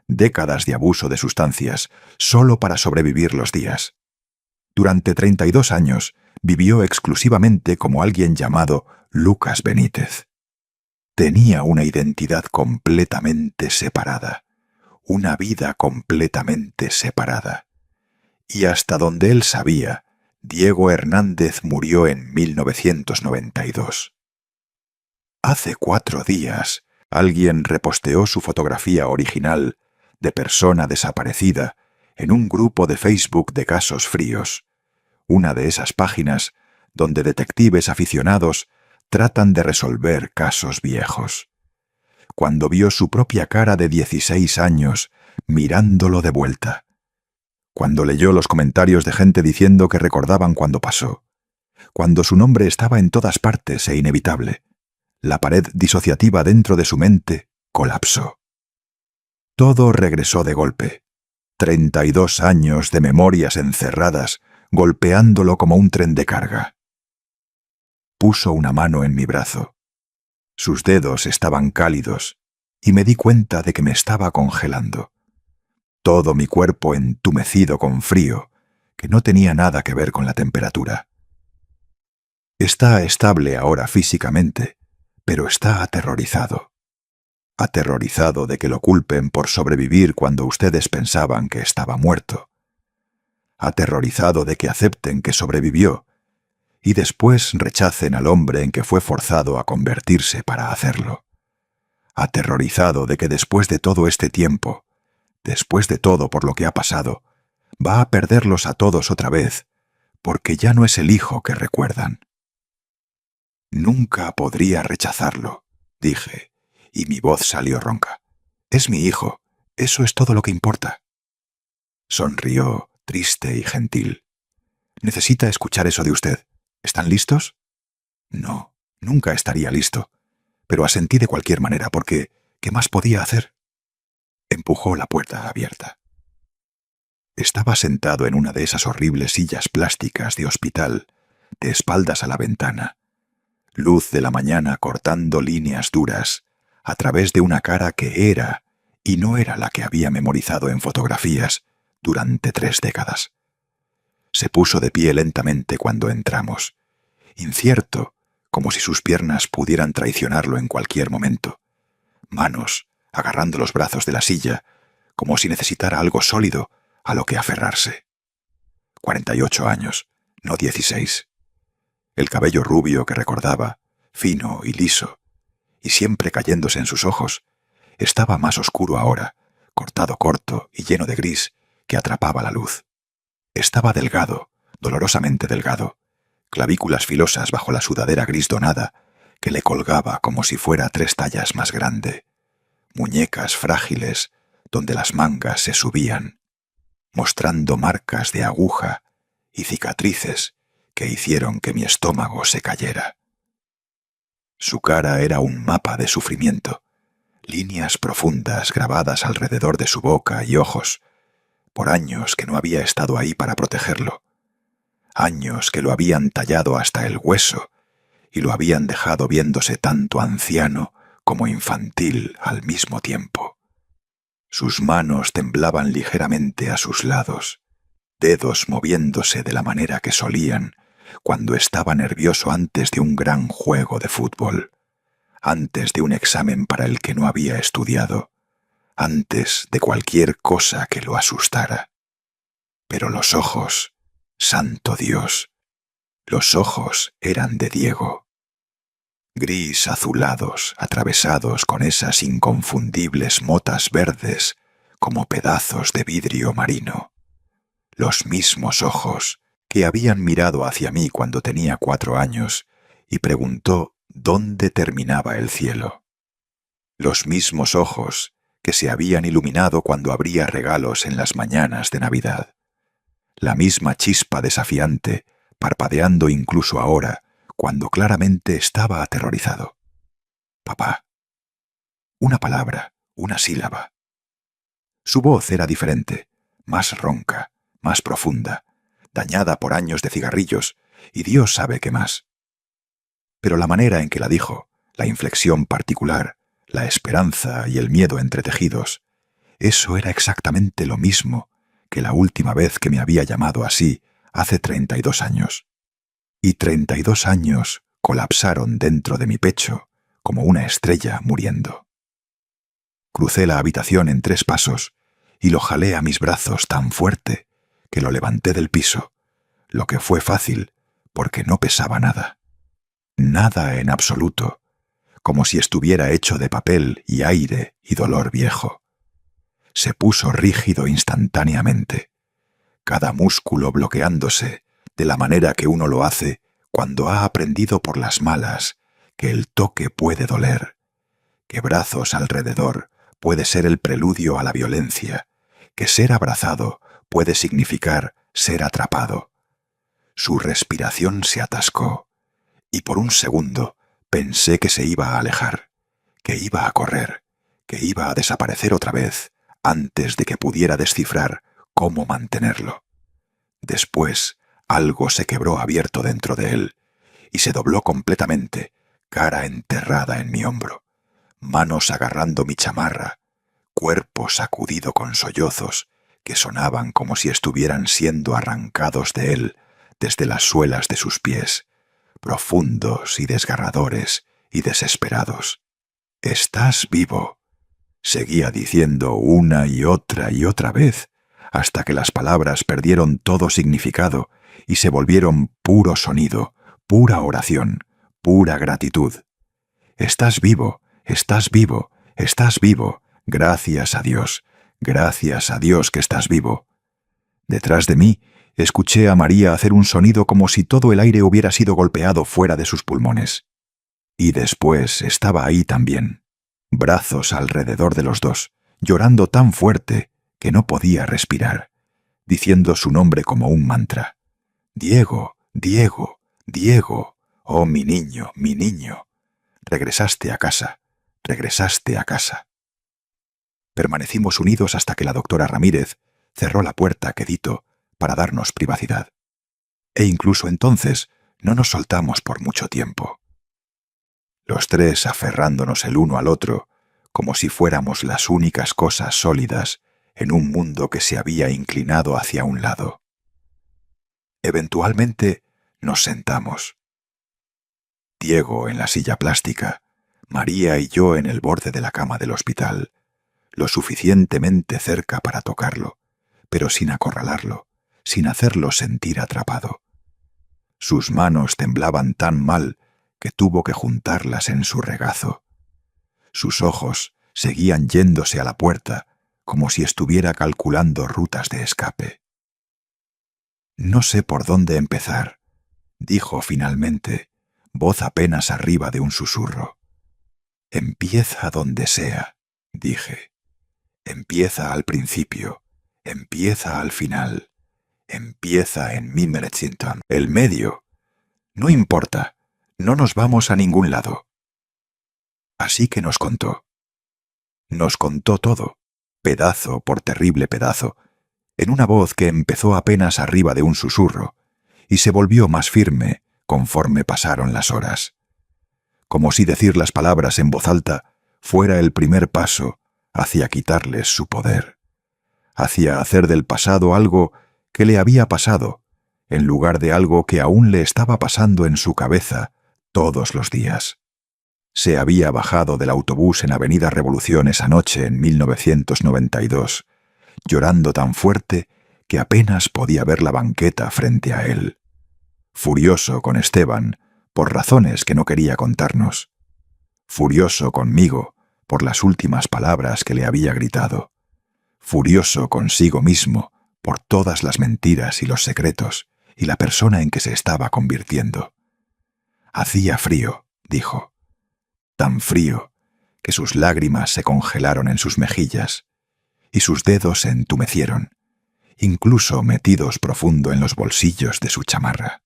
décadas de abuso de sustancias solo para sobrevivir los días. Durante 32 años vivió exclusivamente como alguien llamado Lucas Benítez. Tenía una identidad completamente separada, una vida completamente separada. Y hasta donde él sabía, Diego Hernández murió en 1992. Hace 4 días, alguien reposteó su fotografía original de persona desaparecida en un grupo de Facebook de casos fríos, una de esas páginas donde detectives aficionados tratan de resolver casos viejos. Cuando vio su propia cara de 16 años mirándolo de vuelta. Cuando leyó los comentarios de gente diciendo que recordaban cuando pasó. Cuando su nombre estaba en todas partes e inevitable. La pared disociativa dentro de su mente colapsó. Todo regresó de golpe. 32 años de memorias encerradas, golpeándolo como un tren de carga. Puso una mano en mi brazo. Sus dedos estaban cálidos y me di cuenta de que me estaba congelando. Todo mi cuerpo entumecido con frío, que no tenía nada que ver con la temperatura. Está estable ahora físicamente, pero está aterrorizado. Aterrorizado de que lo culpen por sobrevivir cuando ustedes pensaban que estaba muerto. Aterrorizado de que acepten que sobrevivió y después rechacen al hombre en que fue forzado a convertirse para hacerlo. Aterrorizado de que después de todo este tiempo, después de todo por lo que ha pasado, va a perderlos a todos otra vez, porque ya no es el hijo que recuerdan. Nunca podría rechazarlo, dije, y mi voz salió ronca. Es mi hijo, eso es todo lo que importa. Sonrió, triste y gentil. Necesita escuchar eso de usted. ¿Están listos? No, nunca estaría listo, pero asentí de cualquier manera porque ¿qué más podía hacer? Empujó la puerta abierta. Estaba sentado en una de esas horribles sillas plásticas de hospital, de espaldas a la ventana. Luz de la mañana cortando líneas duras a través de una cara que era y no era la que había memorizado en fotografías durante 3 décadas. Se puso de pie lentamente cuando entramos, incierto, como si sus piernas pudieran traicionarlo en cualquier momento. Manos agarrando los brazos de la silla, como si necesitara algo sólido a lo que aferrarse. 48 años, no 16. El cabello rubio que recordaba, fino y liso, y siempre cayéndose en sus ojos, estaba más oscuro ahora, cortado corto y lleno de gris que atrapaba la luz. Estaba delgado, dolorosamente delgado, clavículas filosas bajo la sudadera gris donada que le colgaba como si fuera 3 tallas más grande, muñecas frágiles donde las mangas se subían, mostrando marcas de aguja y cicatrices que hicieron que mi estómago se cayera. Su cara era un mapa de sufrimiento, líneas profundas grabadas alrededor de su boca y ojos, por años que no había estado ahí para protegerlo, años que lo habían tallado hasta el hueso y lo habían dejado viéndose tanto anciano como infantil al mismo tiempo. Sus manos temblaban ligeramente a sus lados, dedos moviéndose de la manera que solían cuando estaba nervioso antes de un gran juego de fútbol, antes de un examen para el que no había estudiado, antes de cualquier cosa que lo asustara. Pero los ojos, santo Dios, los ojos eran de Diego. Gris azulados, atravesados con esas inconfundibles motas verdes como pedazos de vidrio marino. Los mismos ojos que habían mirado hacia mí cuando tenía 4 años y preguntó dónde terminaba el cielo. Los mismos ojos que se habían iluminado cuando abría regalos en las mañanas de Navidad. La misma chispa desafiante, parpadeando incluso ahora, cuando claramente estaba aterrorizado. Papá. Una palabra, una sílaba. Su voz era diferente, más ronca, más profunda, dañada por años de cigarrillos, y Dios sabe qué más. Pero la manera en que la dijo, la inflexión particular, la esperanza y el miedo entretejidos, eso era exactamente lo mismo que la última vez que me había llamado así hace 32 años. Y 32 años colapsaron dentro de mi pecho como una estrella muriendo. Crucé la habitación en 3 pasos y lo jalé a mis brazos tan fuerte que lo levanté del piso, lo que fue fácil porque no pesaba nada. Nada en absoluto, como si estuviera hecho de papel y aire y dolor viejo. Se puso rígido instantáneamente, cada músculo bloqueándose de la manera que uno lo hace cuando ha aprendido por las malas que el toque puede doler, que brazos alrededor puede ser el preludio a la violencia, que ser abrazado puede significar ser atrapado. Su respiración se atascó, y por un segundo pensé que se iba a alejar, que iba a correr, que iba a desaparecer otra vez antes de que pudiera descifrar cómo mantenerlo. Después, algo se quebró abierto dentro de él y se dobló completamente, cara enterrada en mi hombro, manos agarrando mi chamarra, cuerpo sacudido con sollozos que sonaban como si estuvieran siendo arrancados de él desde las suelas de sus pies, profundos y desgarradores y desesperados. «Estás vivo», seguía diciendo una y otra vez, hasta que las palabras perdieron todo significado y se volvieron puro sonido, pura oración, pura gratitud. «Estás vivo, estás vivo, estás vivo, gracias a Dios que estás vivo». Detrás de mí, escuché a María hacer un sonido como si todo el aire hubiera sido golpeado fuera de sus pulmones. Y después estaba ahí también, brazos alrededor de los dos, llorando tan fuerte que no podía respirar, diciendo su nombre como un mantra. «Diego, Diego, Diego, oh mi niño, regresaste a casa, regresaste a casa». Permanecimos unidos hasta que la doctora Ramírez cerró la puerta quedito para darnos privacidad. E incluso entonces no nos soltamos por mucho tiempo. Los 3 aferrándonos el uno al otro, como si fuéramos las únicas cosas sólidas en un mundo que se había inclinado hacia un lado. Eventualmente nos sentamos. Diego en la silla plástica, María y yo en el borde de la cama del hospital, lo suficientemente cerca para tocarlo, pero sin acorralarlo, sin hacerlo sentir atrapado. Sus manos temblaban tan mal que tuvo que juntarlas en su regazo. Sus ojos seguían yéndose a la puerta como si estuviera calculando rutas de escape. «No sé por dónde empezar», dijo finalmente, voz apenas arriba de un susurro. «Empieza donde sea», dije. «Empieza al principio, empieza al final, empieza en Mimerchinton. El medio. No importa, no nos vamos a ningún lado». Así que nos contó. Nos contó todo, pedazo por terrible pedazo, en una voz que empezó apenas arriba de un susurro y se volvió más firme conforme pasaron las horas. Como si decir las palabras en voz alta fuera el primer paso hacia quitarles su poder, hacia hacer del pasado algo que le había pasado, en lugar de algo que aún le estaba pasando en su cabeza todos los días. Se había bajado del autobús en Avenida Revolución esa noche en 1992, llorando tan fuerte que apenas podía ver la banqueta frente a él. Furioso con Esteban por razones que no quería contarnos. Furioso conmigo por las últimas palabras que le había gritado. Furioso consigo mismo por todas las mentiras y los secretos y la persona en que se estaba convirtiendo. Hacía frío, dijo. Tan frío que sus lágrimas se congelaron en sus mejillas y sus dedos se entumecieron, incluso metidos profundo en los bolsillos de su chamarra.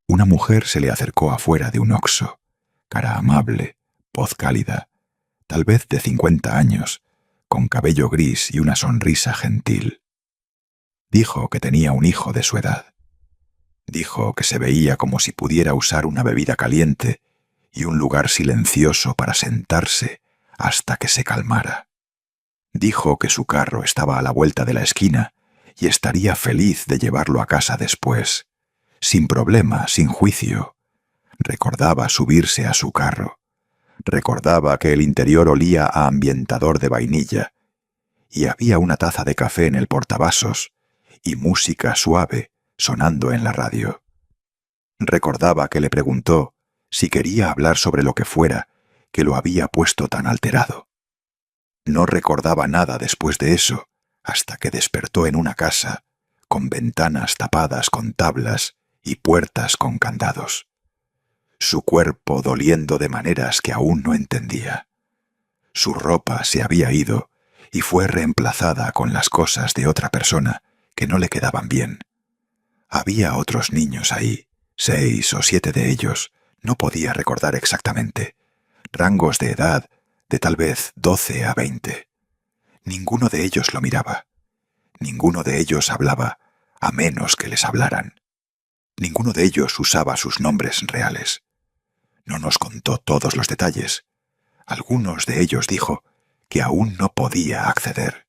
Una mujer se le acercó afuera de un Oxxo, cara amable, voz cálida, tal vez de 50 años, con cabello gris y una sonrisa gentil. Dijo que tenía un hijo de su edad. Dijo que se veía como si pudiera usar una bebida caliente y un lugar silencioso para sentarse hasta que se calmara. Dijo que su carro estaba a la vuelta de la esquina y estaría feliz de llevarlo a casa después, sin problema, sin juicio. Recordaba subirse a su carro. Recordaba que el interior olía a ambientador de vainilla y había una taza de café en el portavasos y música suave sonando en la radio. Recordaba que le preguntó si quería hablar sobre lo que fuera que lo había puesto tan alterado. No recordaba nada después de eso, hasta que despertó en una casa, con ventanas tapadas con tablas y puertas con candados. Su cuerpo doliendo de maneras que aún no entendía. Su ropa se había ido y fue reemplazada con las cosas de otra persona que no le quedaban bien. Había otros niños ahí, 6 o 7 de ellos, no podía recordar exactamente, rangos de edad de tal vez 12 a 20. Ninguno de ellos lo miraba. Ninguno de ellos hablaba, a menos que les hablaran. Ninguno de ellos usaba sus nombres reales. No nos contó todos los detalles. Algunos de ellos dijo que aún no podía acceder,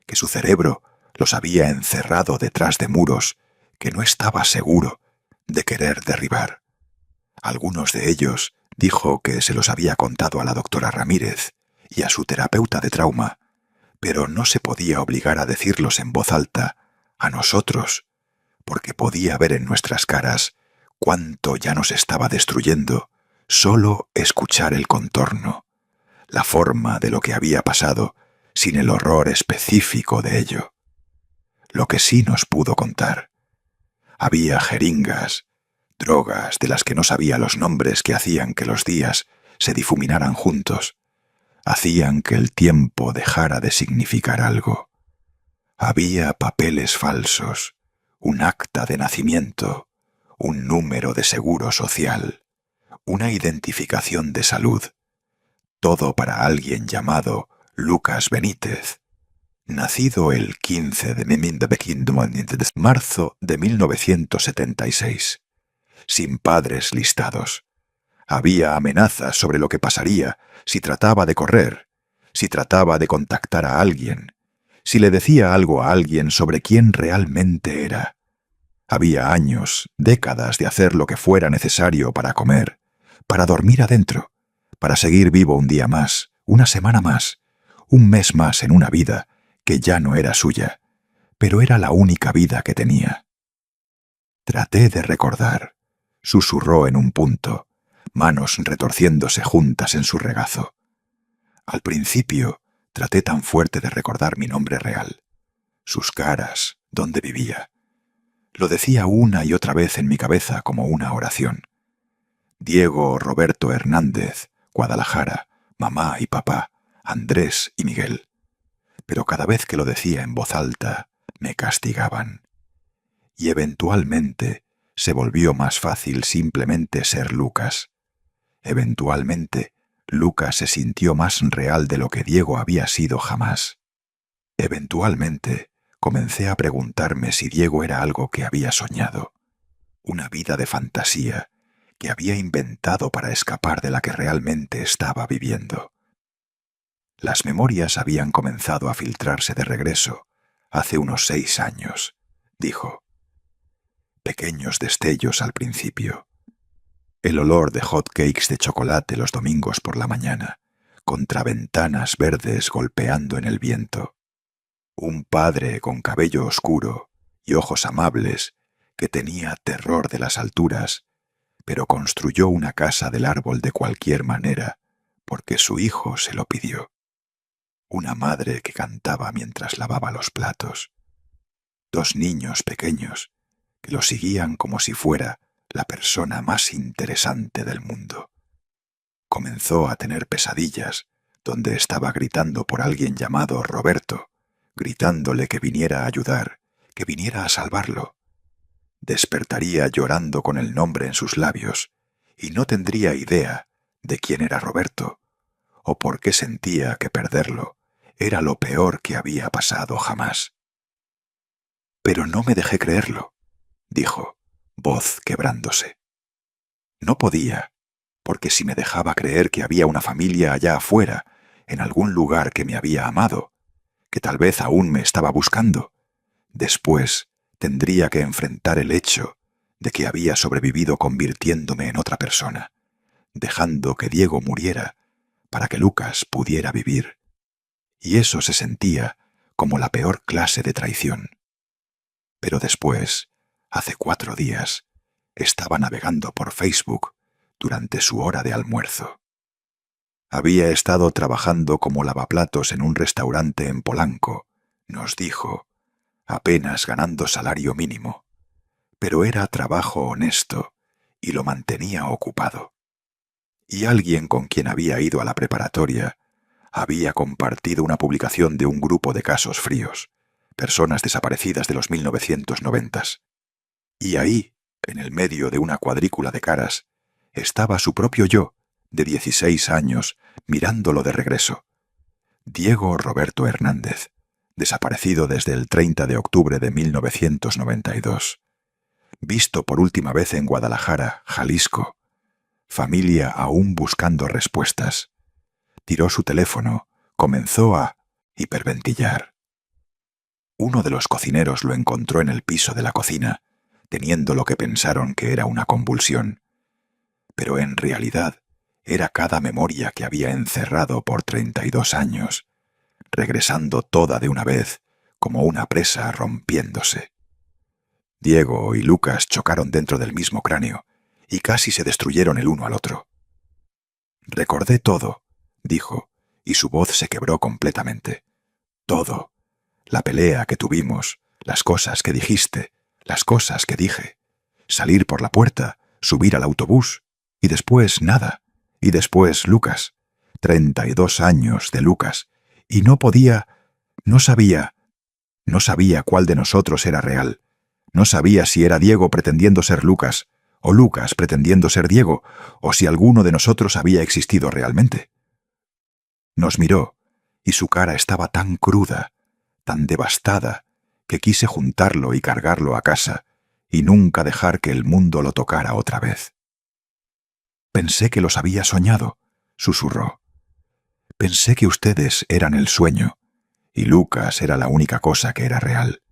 que su cerebro los había encerrado detrás de muros que no estaba seguro de querer derribar. Algunos de ellos dijo que se los había contado a la doctora Ramírez y a su terapeuta de trauma, pero no se podía obligar a decirlos en voz alta a nosotros, porque podía ver en nuestras caras cuánto ya nos estaba destruyendo solo escuchar el contorno, la forma de lo que había pasado sin el horror específico de ello. Lo que sí nos pudo contar. Había jeringas, drogas de las que no sabía los nombres que hacían que los días se difuminaran juntos, hacían que el tiempo dejara de significar algo. Había papeles falsos, un acta de nacimiento, un número de seguro social, una identificación de salud, todo para alguien llamado Lucas Benítez, nacido el 15 de marzo de 1976, sin padres listados. Había amenazas sobre lo que pasaría si trataba de correr, si trataba de contactar a alguien, si le decía algo a alguien sobre quién realmente era. Había años, décadas de hacer lo que fuera necesario para comer, para dormir adentro, para seguir vivo un día más, una semana más, un mes más en una vida que ya no era suya, pero era la única vida que tenía. Traté de recordar, susurró en un punto, manos retorciéndose juntas en su regazo. Al principio, traté tan fuerte de recordar mi nombre real, sus caras, dónde vivía. Lo decía una y otra vez en mi cabeza como una oración. Diego Roberto Hernández, Guadalajara, mamá y papá, Andrés y Miguel. Pero cada vez que lo decía en voz alta, me castigaban. Y eventualmente se volvió más fácil simplemente ser Lucas. Eventualmente, Lucas se sintió más real de lo que Diego había sido jamás. Eventualmente, comencé a preguntarme si Diego era algo que había soñado, una vida de fantasía que había inventado para escapar de la que realmente estaba viviendo. Las memorias habían comenzado a filtrarse de regreso hace unos 6 años, dijo. Pequeños destellos al principio. El olor de hot cakes de chocolate los domingos por la mañana, contra ventanas verdes golpeando en el viento. Un padre con cabello oscuro y ojos amables que tenía terror de las alturas, pero construyó una casa del árbol de cualquier manera porque su hijo se lo pidió. Una madre que cantaba mientras lavaba los platos. 2 niños pequeños que lo seguían como si fuera la persona más interesante del mundo. Comenzó a tener pesadillas donde estaba gritando por alguien llamado Roberto, gritándole que viniera a ayudar, que viniera a salvarlo. Despertaría llorando con el nombre en sus labios y no tendría idea de quién era Roberto o por qué sentía que perderlo era lo peor que había pasado jamás. Pero no me dejé creerlo, dijo, voz quebrándose. No podía, porque si me dejaba creer que había una familia allá afuera, en algún lugar que me había amado, que tal vez aún me estaba buscando, después tendría que enfrentar el hecho de que había sobrevivido convirtiéndome en otra persona, dejando que Diego muriera para que Lucas pudiera vivir. Y eso se sentía como la peor clase de traición. Pero después, hace 4 días, estaba navegando por Facebook durante su hora de almuerzo. Había estado trabajando como lavaplatos en un restaurante en Polanco, nos dijo, apenas ganando salario mínimo, pero era trabajo honesto y lo mantenía ocupado. Y alguien con quien había ido a la preparatoria había compartido una publicación de un grupo de casos fríos, personas desaparecidas de los 1990s. Y ahí, en el medio de una cuadrícula de caras, estaba su propio yo, de 16 años, mirándolo de regreso. Diego Roberto Hernández, desaparecido desde el 30 de octubre de 1992. Visto por última vez en Guadalajara, Jalisco. Familia aún buscando respuestas. Tiró su teléfono, comenzó a hiperventillar. Uno de los cocineros lo encontró en el piso de la cocina, teniendo lo que pensaron que era una convulsión. Pero en realidad era cada memoria que había encerrado por 32 años, regresando toda de una vez, como una presa rompiéndose. Diego y Lucas chocaron dentro del mismo cráneo y casi se destruyeron el uno al otro. Recordé todo, dijo, y su voz se quebró completamente. Todo. La pelea que tuvimos, las cosas que dijiste, las cosas que dije. Salir por la puerta, subir al autobús, y después nada. Y después Lucas. 32 años de Lucas. Y no sabía cuál de nosotros era real. No sabía si era Diego pretendiendo ser Lucas, o Lucas pretendiendo ser Diego, o si alguno de nosotros había existido realmente. Nos miró, y su cara estaba tan cruda, tan devastada, que quise juntarlo y cargarlo a casa, y nunca dejar que el mundo lo tocara otra vez. Pensé que los había soñado, susurró. Pensé que ustedes eran el sueño, y Lucas era la única cosa que era real.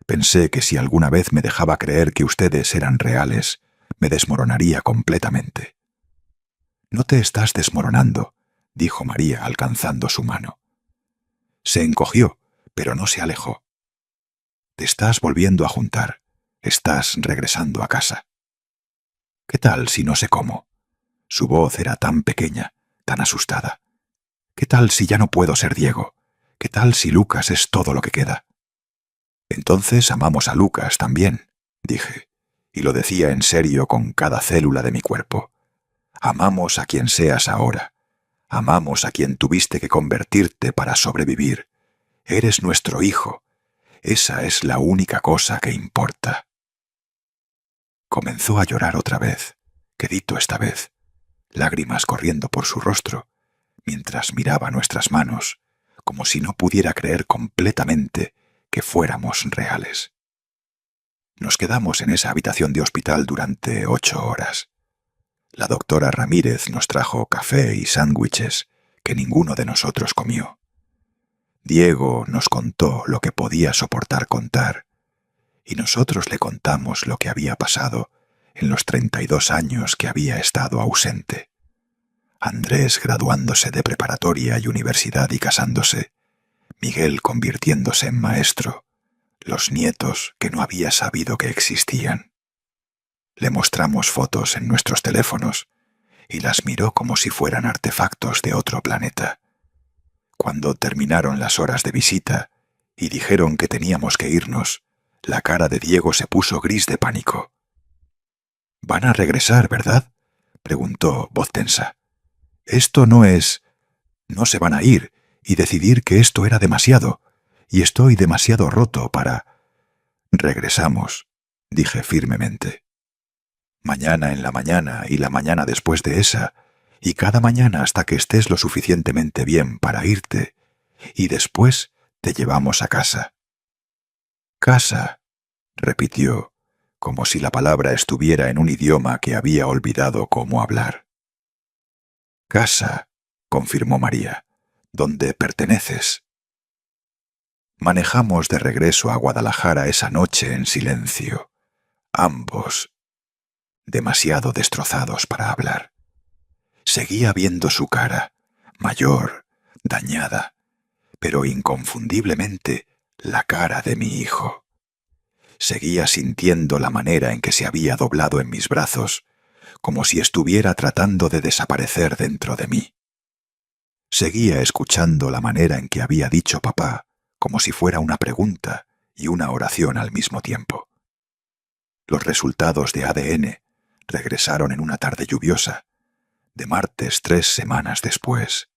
Pensé que si alguna vez me dejaba creer que ustedes eran reales, me desmoronaría completamente. No te estás desmoronando, dijo María alcanzando su mano. Se encogió, pero no se alejó. Te estás volviendo a juntar. Estás regresando a casa. ¿Qué tal si no sé cómo? Su voz era tan pequeña, tan asustada. ¿Qué tal si ya no puedo ser Diego? ¿Qué tal si Lucas es todo lo que queda? Entonces amamos a Lucas también, dije, y lo decía en serio con cada célula de mi cuerpo. Amamos a quien seas ahora. Amamos a quien tuviste que convertirte para sobrevivir. Eres nuestro hijo. Esa es la única cosa que importa. Comenzó a llorar otra vez, quedito esta vez, lágrimas corriendo por su rostro, mientras miraba nuestras manos, como si no pudiera creer completamente que fuéramos reales. Nos quedamos en esa habitación de hospital durante 8 horas. La doctora Ramírez nos trajo café y sándwiches que ninguno de nosotros comió. Diego nos contó lo que podía soportar contar, y nosotros le contamos lo que había pasado en los 32 años que había estado ausente. Andrés graduándose de preparatoria y universidad y casándose, Miguel convirtiéndose en maestro, los nietos que no había sabido que existían. Le mostramos fotos en nuestros teléfonos y las miró como si fueran artefactos de otro planeta. Cuando terminaron las horas de visita y dijeron que teníamos que irnos, la cara de Diego se puso gris de pánico. «¿Van a regresar, verdad?», preguntó, voz tensa. «Esto no es... No se van a ir y decidir que esto era demasiado, y estoy demasiado roto para...». «Regresamos», dije firmemente. «Mañana en la mañana y la mañana después de esa, y cada mañana hasta que estés lo suficientemente bien para irte, y después te llevamos a casa». «Casa», repitió, como si la palabra estuviera en un idioma que había olvidado cómo hablar. «Casa», confirmó María, «donde perteneces». Manejamos de regreso a Guadalajara esa noche en silencio, ambos demasiado destrozados para hablar. Seguía viendo su cara, mayor, dañada, pero inconfundiblemente la cara de mi hijo. Seguía sintiendo la manera en que se había doblado en mis brazos, como si estuviera tratando de desaparecer dentro de mí. Seguía escuchando la manera en que había dicho papá, como si fuera una pregunta y una oración al mismo tiempo. Los resultados de ADN regresaron en una tarde lluviosa, de martes 3 semanas después.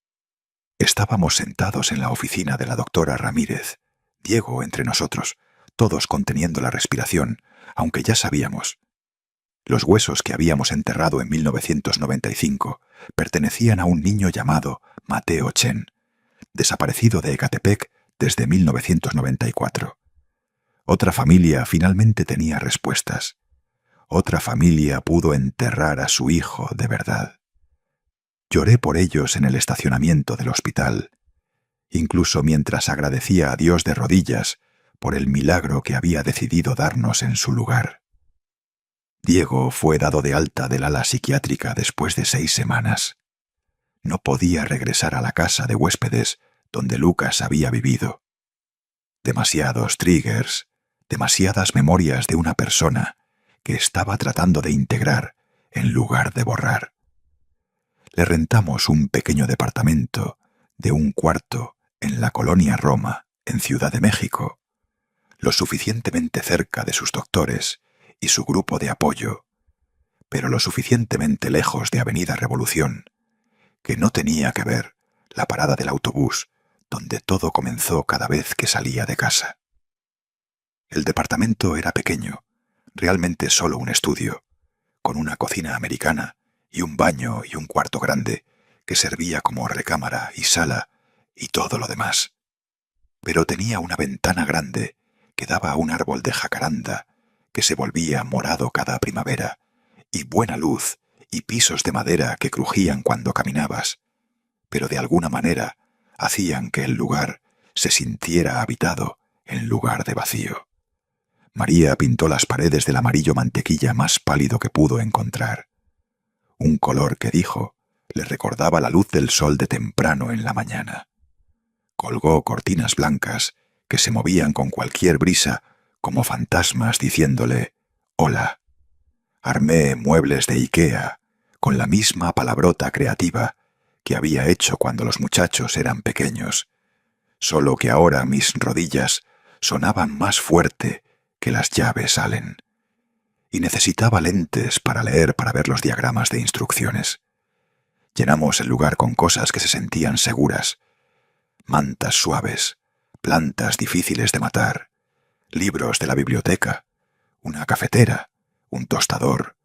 Estábamos sentados en la oficina de la doctora Ramírez, Diego entre nosotros, todos conteniendo la respiración, aunque ya sabíamos. Los huesos que habíamos enterrado en 1995 pertenecían a un niño llamado Mateo Chen, desaparecido de Ecatepec desde 1994. Otra familia finalmente tenía respuestas. Otra familia pudo enterrar a su hijo de verdad. Lloré por ellos en el estacionamiento del hospital, incluso mientras agradecía a Dios de rodillas por el milagro que había decidido darnos en su lugar. Diego fue dado de alta del ala psiquiátrica después de 6 semanas. No podía regresar a la casa de huéspedes donde Lucas había vivido. Demasiados triggers, demasiadas memorias de una persona que estaba tratando de integrar en lugar de borrar. Le rentamos un pequeño departamento de 1 cuarto en la colonia Roma, en Ciudad de México, lo suficientemente cerca de sus doctores y su grupo de apoyo, pero lo suficientemente lejos de Avenida Revolución, que no tenía que ver la parada del autobús donde todo comenzó cada vez que salía de casa. El departamento era pequeño, realmente solo un estudio, con una cocina americana y un baño y un cuarto grande que servía como recámara y sala y todo lo demás. Pero tenía una ventana grande que daba a un árbol de jacaranda que se volvía morado cada primavera, y buena luz y pisos de madera que crujían cuando caminabas, pero de alguna manera hacían que el lugar se sintiera habitado en lugar de vacío. María pintó las paredes del amarillo mantequilla más pálido que pudo encontrar. Un color que dijo le recordaba la luz del sol de temprano en la mañana. Colgó cortinas blancas que se movían con cualquier brisa como fantasmas diciéndole «Hola». Armé muebles de IKEA con la misma palabrota creativa que había hecho cuando los muchachos eran pequeños, solo que ahora mis rodillas sonaban más fuerte que las llaves Allen, y necesitaba lentes para leer para ver los diagramas de instrucciones. Llenamos el lugar con cosas que se sentían seguras, mantas suaves, plantas difíciles de matar, libros de la biblioteca, una cafetera, un tostador,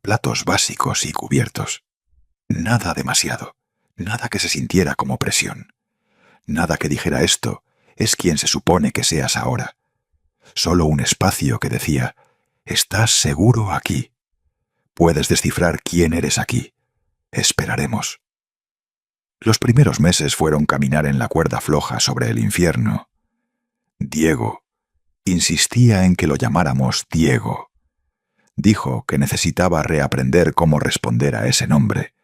platos básicos y cubiertos. Nada demasiado, nada que se sintiera como presión, nada que dijera esto es quien se supone que seas ahora. Solo un espacio que decía, Estás seguro aquí. Puedes descifrar quién eres aquí. Esperaremos. Los primeros meses fueron caminar en la cuerda floja sobre el infierno. Diego insistía en que lo llamáramos Diego. Dijo que necesitaba reaprender cómo responder a ese nombre.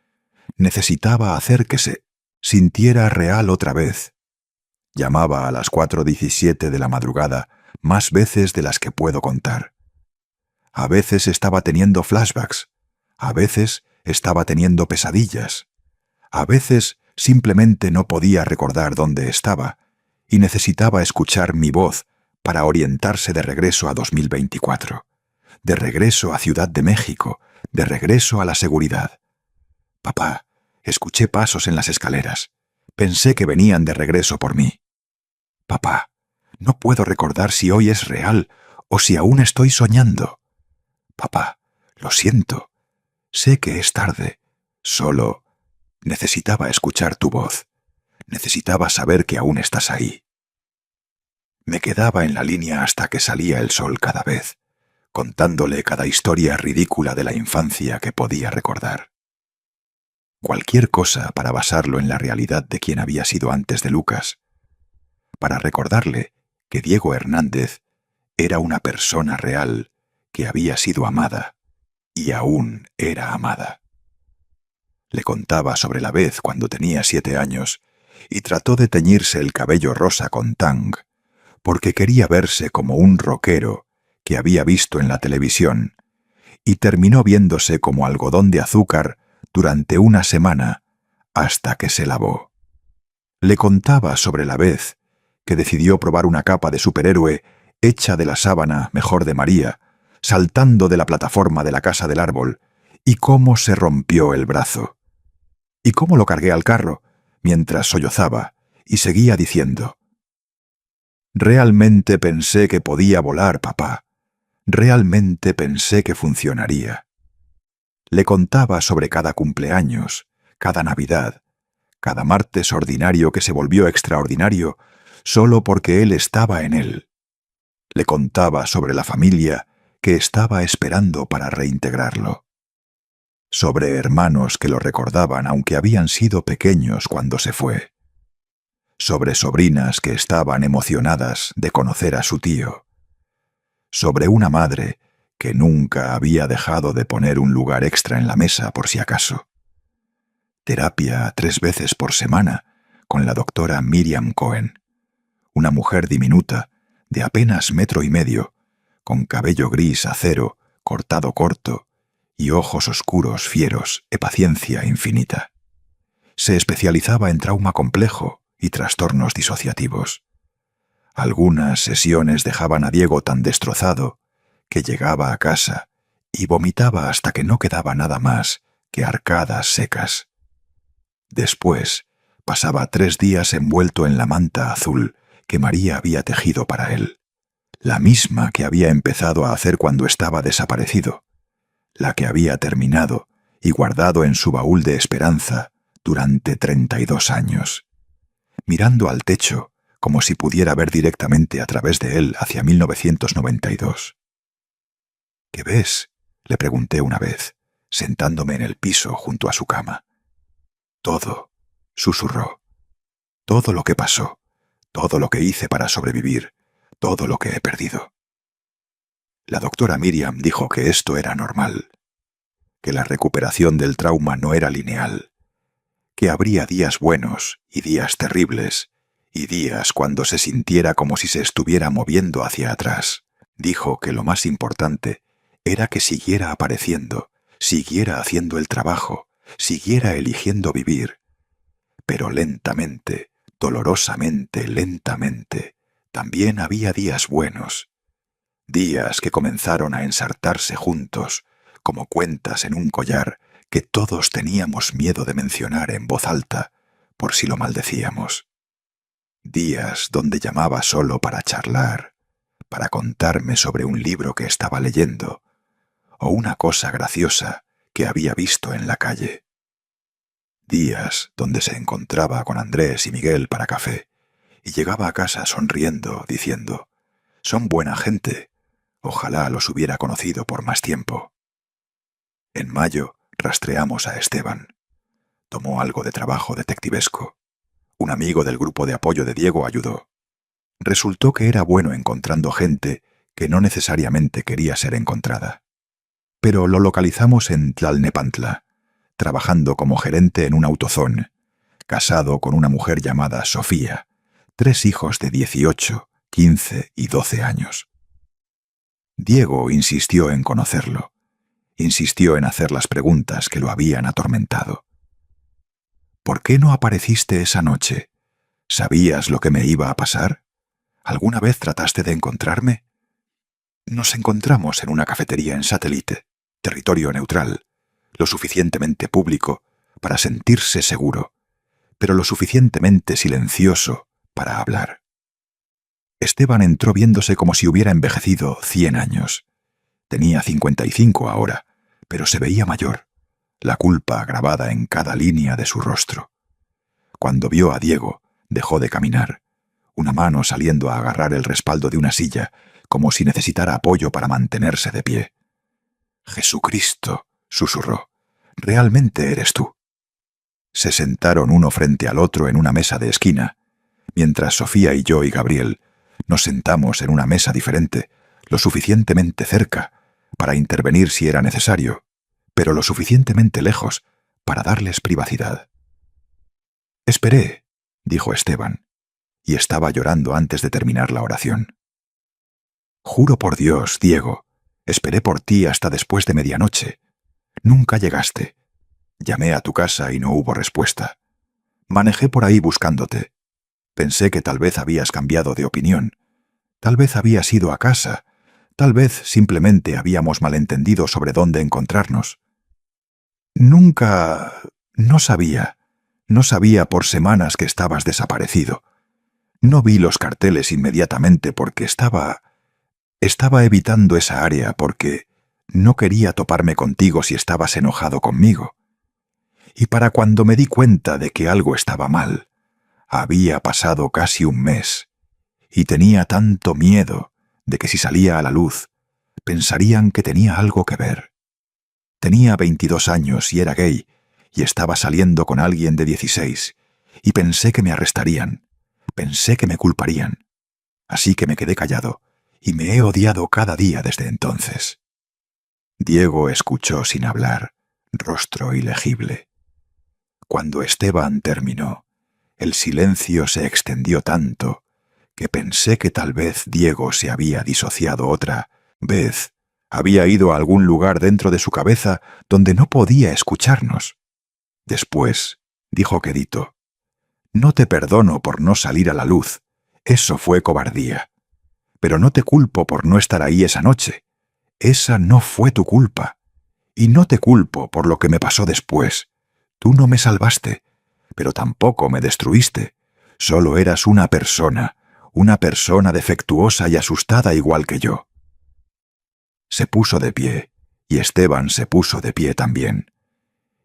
Necesitaba hacer que se sintiera real otra vez. Llamaba a las 4:17 de la madrugada más veces de las que puedo contar. A veces estaba teniendo flashbacks. A veces estaba teniendo pesadillas. A veces simplemente no podía recordar dónde estaba y necesitaba escuchar mi voz para orientarse de regreso a 2024, de regreso a Ciudad de México, de regreso a la seguridad. Papá, escuché pasos en las escaleras. Pensé que venían de regreso por mí. Papá, no puedo recordar si hoy es real o si aún estoy soñando. Papá, lo siento. Sé que es tarde. Solo necesitaba escuchar tu voz. Necesitaba saber que aún estás ahí. Me quedaba en la línea hasta que salía el sol cada vez, contándole cada historia ridícula de la infancia que podía recordar. Cualquier cosa para basarlo en la realidad de quien había sido antes de Lucas, para recordarle que Diego Hernández era una persona real que había sido amada y aún era amada. Le contaba sobre la vez cuando tenía 7 años y trató de teñirse el cabello rosa con tang, porque quería verse como un rockero que había visto en la televisión, y terminó viéndose como algodón de azúcar durante una semana hasta que se lavó. Le contaba sobre la vez que decidió probar una capa de superhéroe hecha de la sábana mejor de María, saltando de la plataforma de la casa del árbol, y cómo se rompió el brazo. Y cómo lo cargué al carro, mientras sollozaba, y seguía diciendo: «Realmente pensé que podía volar, papá. Realmente pensé que funcionaría». Le contaba sobre cada cumpleaños, cada Navidad, cada martes ordinario que se volvió extraordinario solo porque él estaba en él. Le contaba sobre la familia que estaba esperando para reintegrarlo. Sobre hermanos que lo recordaban aunque habían sido pequeños cuando se fue. Sobre sobrinas que estaban emocionadas de conocer a su tío. Sobre una madre que nunca había dejado de poner un lugar extra en la mesa por si acaso. Terapia 3 veces por semana con la doctora Miriam Cohen, una mujer diminuta, de apenas 1,5 metros, con cabello gris acero, cortado corto, y ojos oscuros fieros e paciencia infinita. Se especializaba en trauma complejo y trastornos disociativos. Algunas sesiones dejaban a Diego tan destrozado que llegaba a casa y vomitaba hasta que no quedaba nada más que arcadas secas. Después pasaba 3 días envuelto en la manta azul que María había tejido para él, la misma que había empezado a hacer cuando estaba desaparecido, la que había terminado y guardado en su baúl de esperanza durante 32 años, mirando al techo como si pudiera ver directamente a través de él hacia 1992. «¿Qué ves?», le pregunté una vez, sentándome en el piso junto a su cama. «Todo», susurró. «Todo lo que pasó, todo lo que hice para sobrevivir, todo lo que he perdido». La doctora Miriam dijo que esto era normal, que la recuperación del trauma no era lineal, que habría días buenos y días terribles, y días cuando se sintiera como si se estuviera moviendo hacia atrás. Dijo que lo más importante era que siguiera apareciendo, siguiera haciendo el trabajo, siguiera eligiendo vivir, pero lentamente, dolorosamente, lentamente, también había días buenos, días que comenzaron a ensartarse juntos, como cuentas en un collar que todos teníamos miedo de mencionar en voz alta, por si lo maldecíamos. Días donde llamaba solo para charlar, para contarme sobre un libro que estaba leyendo, o una cosa graciosa que había visto en la calle. Días donde se encontraba con Andrés y Miguel para café, y llegaba a casa sonriendo, diciendo: «Son buena gente», Ojalá los hubiera conocido por más tiempo. En mayo rastreamos a Esteban. Tomó algo de trabajo detectivesco. Un amigo del grupo de apoyo de Diego ayudó. Resultó que era bueno encontrando gente que no necesariamente quería ser encontrada. Pero lo localizamos en Tlalnepantla, trabajando como gerente en un autozón, casado con una mujer llamada Sofía, 3 hijos de 18, 15 y 12 años. Diego insistió en conocerlo. Insistió en hacer las preguntas que lo habían atormentado. ¿Por qué no apareciste esa noche? ¿Sabías lo que me iba a pasar? ¿Alguna vez trataste de encontrarme? Nos encontramos en una cafetería en Satélite, territorio neutral, lo suficientemente público para sentirse seguro, pero lo suficientemente silencioso para hablar. Esteban entró viéndose como si hubiera envejecido 100 años. Tenía 55 ahora, pero se veía mayor, la culpa grabada en cada línea de su rostro. Cuando vio a Diego, dejó de caminar, una mano saliendo a agarrar el respaldo de una silla, como si necesitara apoyo para mantenerse de pie. «Jesucristo», susurró, «¿realmente eres tú?» Se sentaron uno frente al otro en una mesa de esquina, mientras Sofía y yo y Gabriel nos sentamos en una mesa diferente, lo suficientemente cerca para intervenir si era necesario, pero lo suficientemente lejos para darles privacidad. «Esperé», dijo Esteban, y estaba llorando antes de terminar la oración. «Juro por Dios, Diego, esperé por ti hasta después de medianoche. Nunca llegaste. Llamé a tu casa y no hubo respuesta. Manejé por ahí buscándote. Pensé que tal vez habías cambiado de opinión. Tal vez habías ido a casa. Tal vez simplemente habíamos malentendido sobre dónde encontrarnos. Nunca... No sabía por semanas que estabas desaparecido. No vi los carteles inmediatamente porque estaba evitando esa área porque no quería toparme contigo si estabas enojado conmigo. Y para cuando me di cuenta de que algo estaba mal, había pasado casi un mes, y tenía tanto miedo de que si salía a la luz, pensarían que tenía algo que ver. Tenía 22 años y era gay, y estaba saliendo con alguien de 16, y pensé que me arrestarían, pensé que me culparían. Así que me quedé callado, y me he odiado cada día desde entonces. Diego escuchó sin hablar, rostro ilegible. Cuando Esteban terminó, el silencio se extendió tanto que pensé que tal vez Diego se había disociado otra vez, había ido a algún lugar dentro de su cabeza donde no podía escucharnos. Después, dijo quedito, «No te perdono por no salir a la luz, eso fue cobardía. Pero no te culpo por no estar ahí esa noche. Esa no fue tu culpa. Y no te culpo por lo que me pasó después. Tú no me salvaste, pero tampoco me destruiste. Solo eras una persona defectuosa y asustada igual que yo». Se puso de pie, y Esteban se puso de pie también.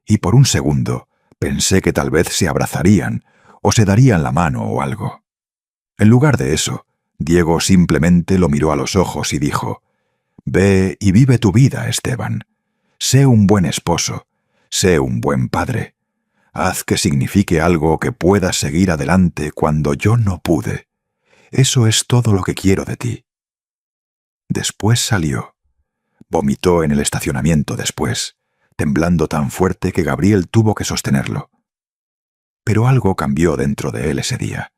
Y por un segundo pensé que tal vez se abrazarían o se darían la mano o algo. En lugar de eso, Diego simplemente lo miró a los ojos y dijo, «Ve y vive tu vida, Esteban. Sé un buen esposo, sé un buen padre. Haz que signifique algo que pueda seguir adelante cuando yo no pude. Eso es todo lo que quiero de ti». Después salió. Vomitó en el estacionamiento después, temblando tan fuerte que Gabriel tuvo que sostenerlo. Pero algo cambió dentro de él ese día.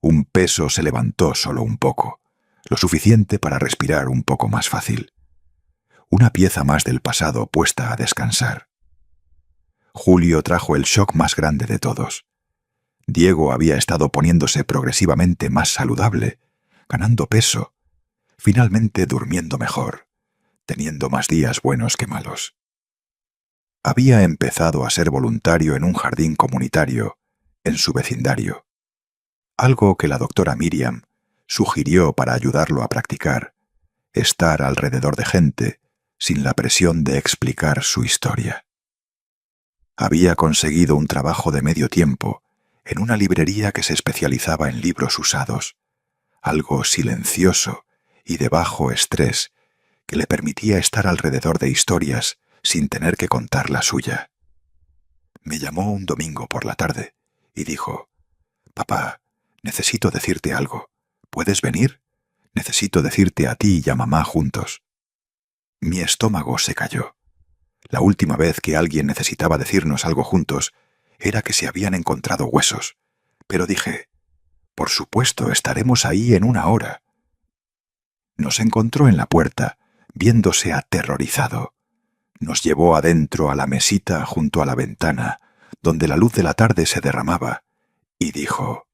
Un peso se levantó solo un poco, lo suficiente para respirar un poco más fácil. Una pieza más del pasado puesta a descansar. Julio trajo el shock más grande de todos. Diego había estado poniéndose progresivamente más saludable, ganando peso, finalmente durmiendo mejor, teniendo más días buenos que malos. Había empezado a ser voluntario en un jardín comunitario, en su vecindario. Algo que la doctora Miriam sugirió para ayudarlo a practicar, estar alrededor de gente sin la presión de explicar su historia. Había conseguido un trabajo de medio tiempo en una librería que se especializaba en libros usados, algo silencioso y de bajo estrés que le permitía estar alrededor de historias sin tener que contar la suya. Me llamó un domingo por la tarde y dijo: «Papá, necesito decirte algo. ¿Puedes venir? Necesito decirte a ti y a mamá juntos». Mi estómago se cayó. La última vez que alguien necesitaba decirnos algo juntos era que se habían encontrado huesos. Pero dije: «Por supuesto, estaremos ahí en 1 hora». Nos encontró en la puerta, viéndose aterrorizado. Nos llevó adentro a la mesita junto a la ventana, donde la luz de la tarde se derramaba, y dijo: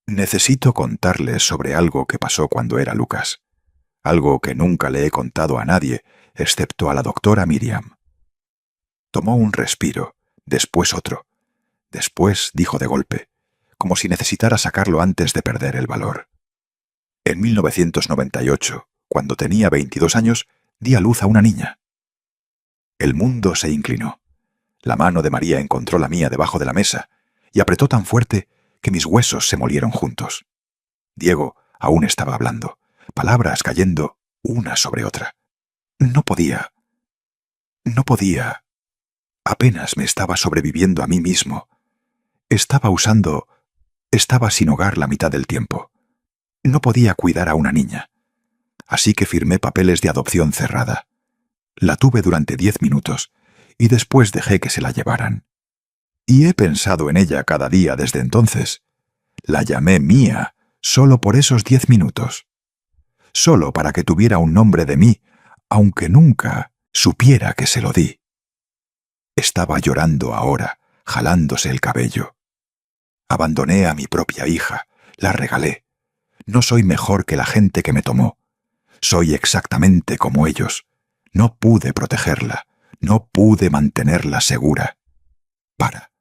«Necesito contarles sobre algo que pasó cuando era Lucas. Algo que nunca le he contado a nadie, excepto a la doctora Miriam». Tomó un respiro, después otro. Después dijo de golpe, como si necesitara sacarlo antes de perder el valor: «En 1998, cuando tenía 22 años, di a luz a una niña». El mundo se inclinó. La mano de María encontró la mía debajo de la mesa y apretó tan fuerte que mis huesos se molieron juntos. Diego aún estaba hablando, palabras cayendo una sobre otra. No podía. Apenas me estaba sobreviviendo a mí mismo. Estaba sin hogar la mitad del tiempo. No podía cuidar a una niña. Así que firmé papeles de adopción cerrada. La tuve durante 10 minutos y después dejé que se la llevaran. Y he pensado en ella cada día desde entonces. La llamé mía solo por esos 10 minutos. Solo para que tuviera un nombre de mí, aunque nunca supiera que se lo di. Estaba llorando ahora, jalándose el cabello. Abandoné a mi propia hija, la regalé. No soy mejor que la gente que me tomó. Soy exactamente como ellos. No pude protegerla, no pude mantenerla segura. «Para»,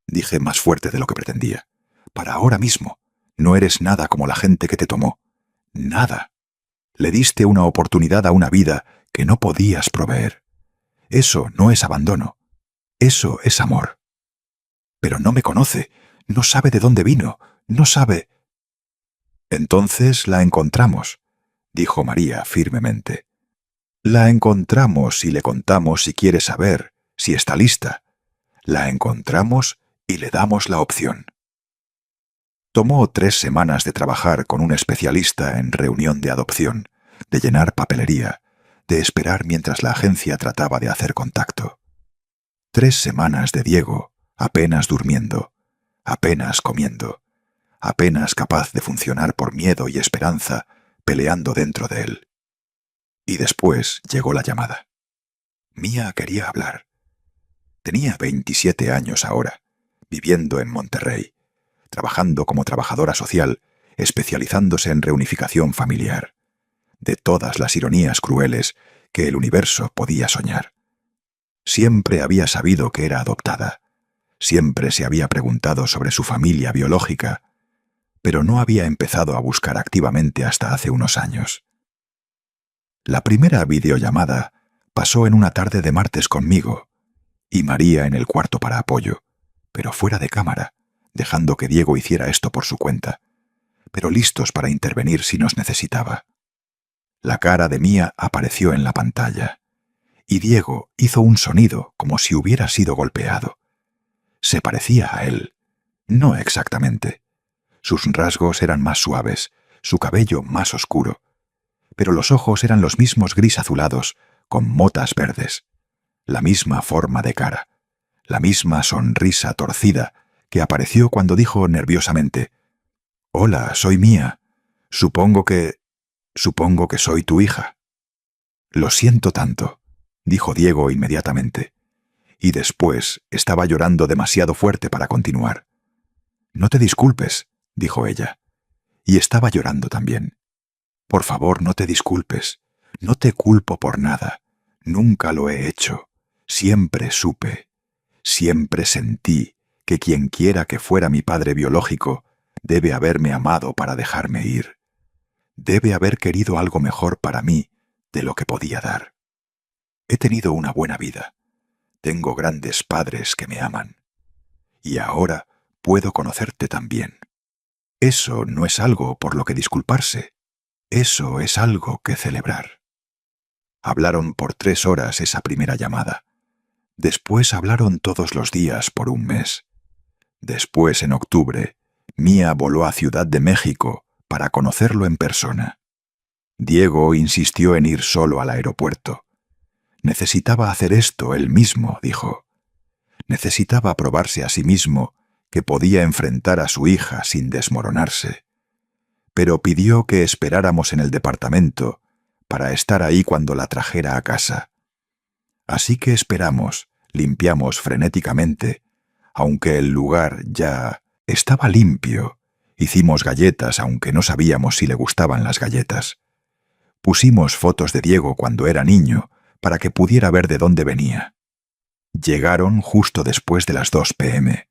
dije más fuerte de lo que pretendía. «Para ahora mismo. No eres nada como la gente que te tomó. Nada. Le diste una oportunidad a una vida que no podías proveer. Eso no es abandono. Eso es amor. Pero no me conoce, no sabe de dónde vino, no sabe». «Entonces la encontramos», dijo María firmemente. «La encontramos y le contamos si quiere saber, si está lista. La encontramos y le damos la opción». Tomó 3 semanas de trabajar con un especialista en reunión de adopción, de llenar papelería, de esperar mientras la agencia trataba de hacer contacto. 3 semanas de Diego, apenas durmiendo, apenas comiendo, apenas capaz de funcionar por miedo y esperanza, peleando dentro de él. Y después llegó la llamada. Mía quería hablar. Tenía 27 años ahora, viviendo en Monterrey, trabajando como trabajadora social, especializándose en reunificación familiar. De todas las ironías crueles que el universo podía soñar. Siempre había sabido que era adoptada. Siempre se había preguntado sobre su familia biológica, pero no había empezado a buscar activamente hasta hace unos años. La primera videollamada pasó en una tarde de martes conmigo, y María en el cuarto para apoyo, pero fuera de cámara, dejando que Diego hiciera esto por su cuenta, pero listos para intervenir si nos necesitaba. La cara de Mía apareció en la pantalla, y Diego hizo un sonido como si hubiera sido golpeado. Se parecía a él, no exactamente. Sus rasgos eran más suaves, su cabello más oscuro, pero los ojos eran los mismos gris azulados, con motas verdes. La misma forma de cara, la misma sonrisa torcida que apareció cuando dijo nerviosamente: «Hola, soy Mía. Supongo que soy tu hija». «Lo siento tanto», dijo Diego inmediatamente, y después estaba llorando demasiado fuerte para continuar. «No te disculpes», dijo ella, y estaba llorando también. «Por favor, no te disculpes. No te culpo por nada. Nunca lo he hecho. Siempre supe, siempre sentí que quien quiera que fuera mi padre biológico debe haberme amado para dejarme ir. Debe haber querido algo mejor para mí de lo que podía dar. He tenido una buena vida. Tengo grandes padres que me aman. Y ahora puedo conocerte también. Eso no es algo por lo que disculparse. Eso es algo que celebrar». Hablaron por 3 horas esa primera llamada. Después hablaron todos los días por un mes. Después, en octubre, Mía voló a Ciudad de México para conocerlo en persona. Diego insistió en ir solo al aeropuerto. Necesitaba hacer esto él mismo, dijo. Necesitaba probarse a sí mismo que podía enfrentar a su hija sin desmoronarse. Pero pidió que esperáramos en el departamento para estar ahí cuando la trajera a casa. Así que esperamos, limpiamos frenéticamente, aunque el lugar ya estaba limpio. Hicimos galletas, aunque no sabíamos si le gustaban las galletas. Pusimos fotos de Diego cuando era niño para que pudiera ver de dónde venía. Llegaron justo después de las 2 p.m.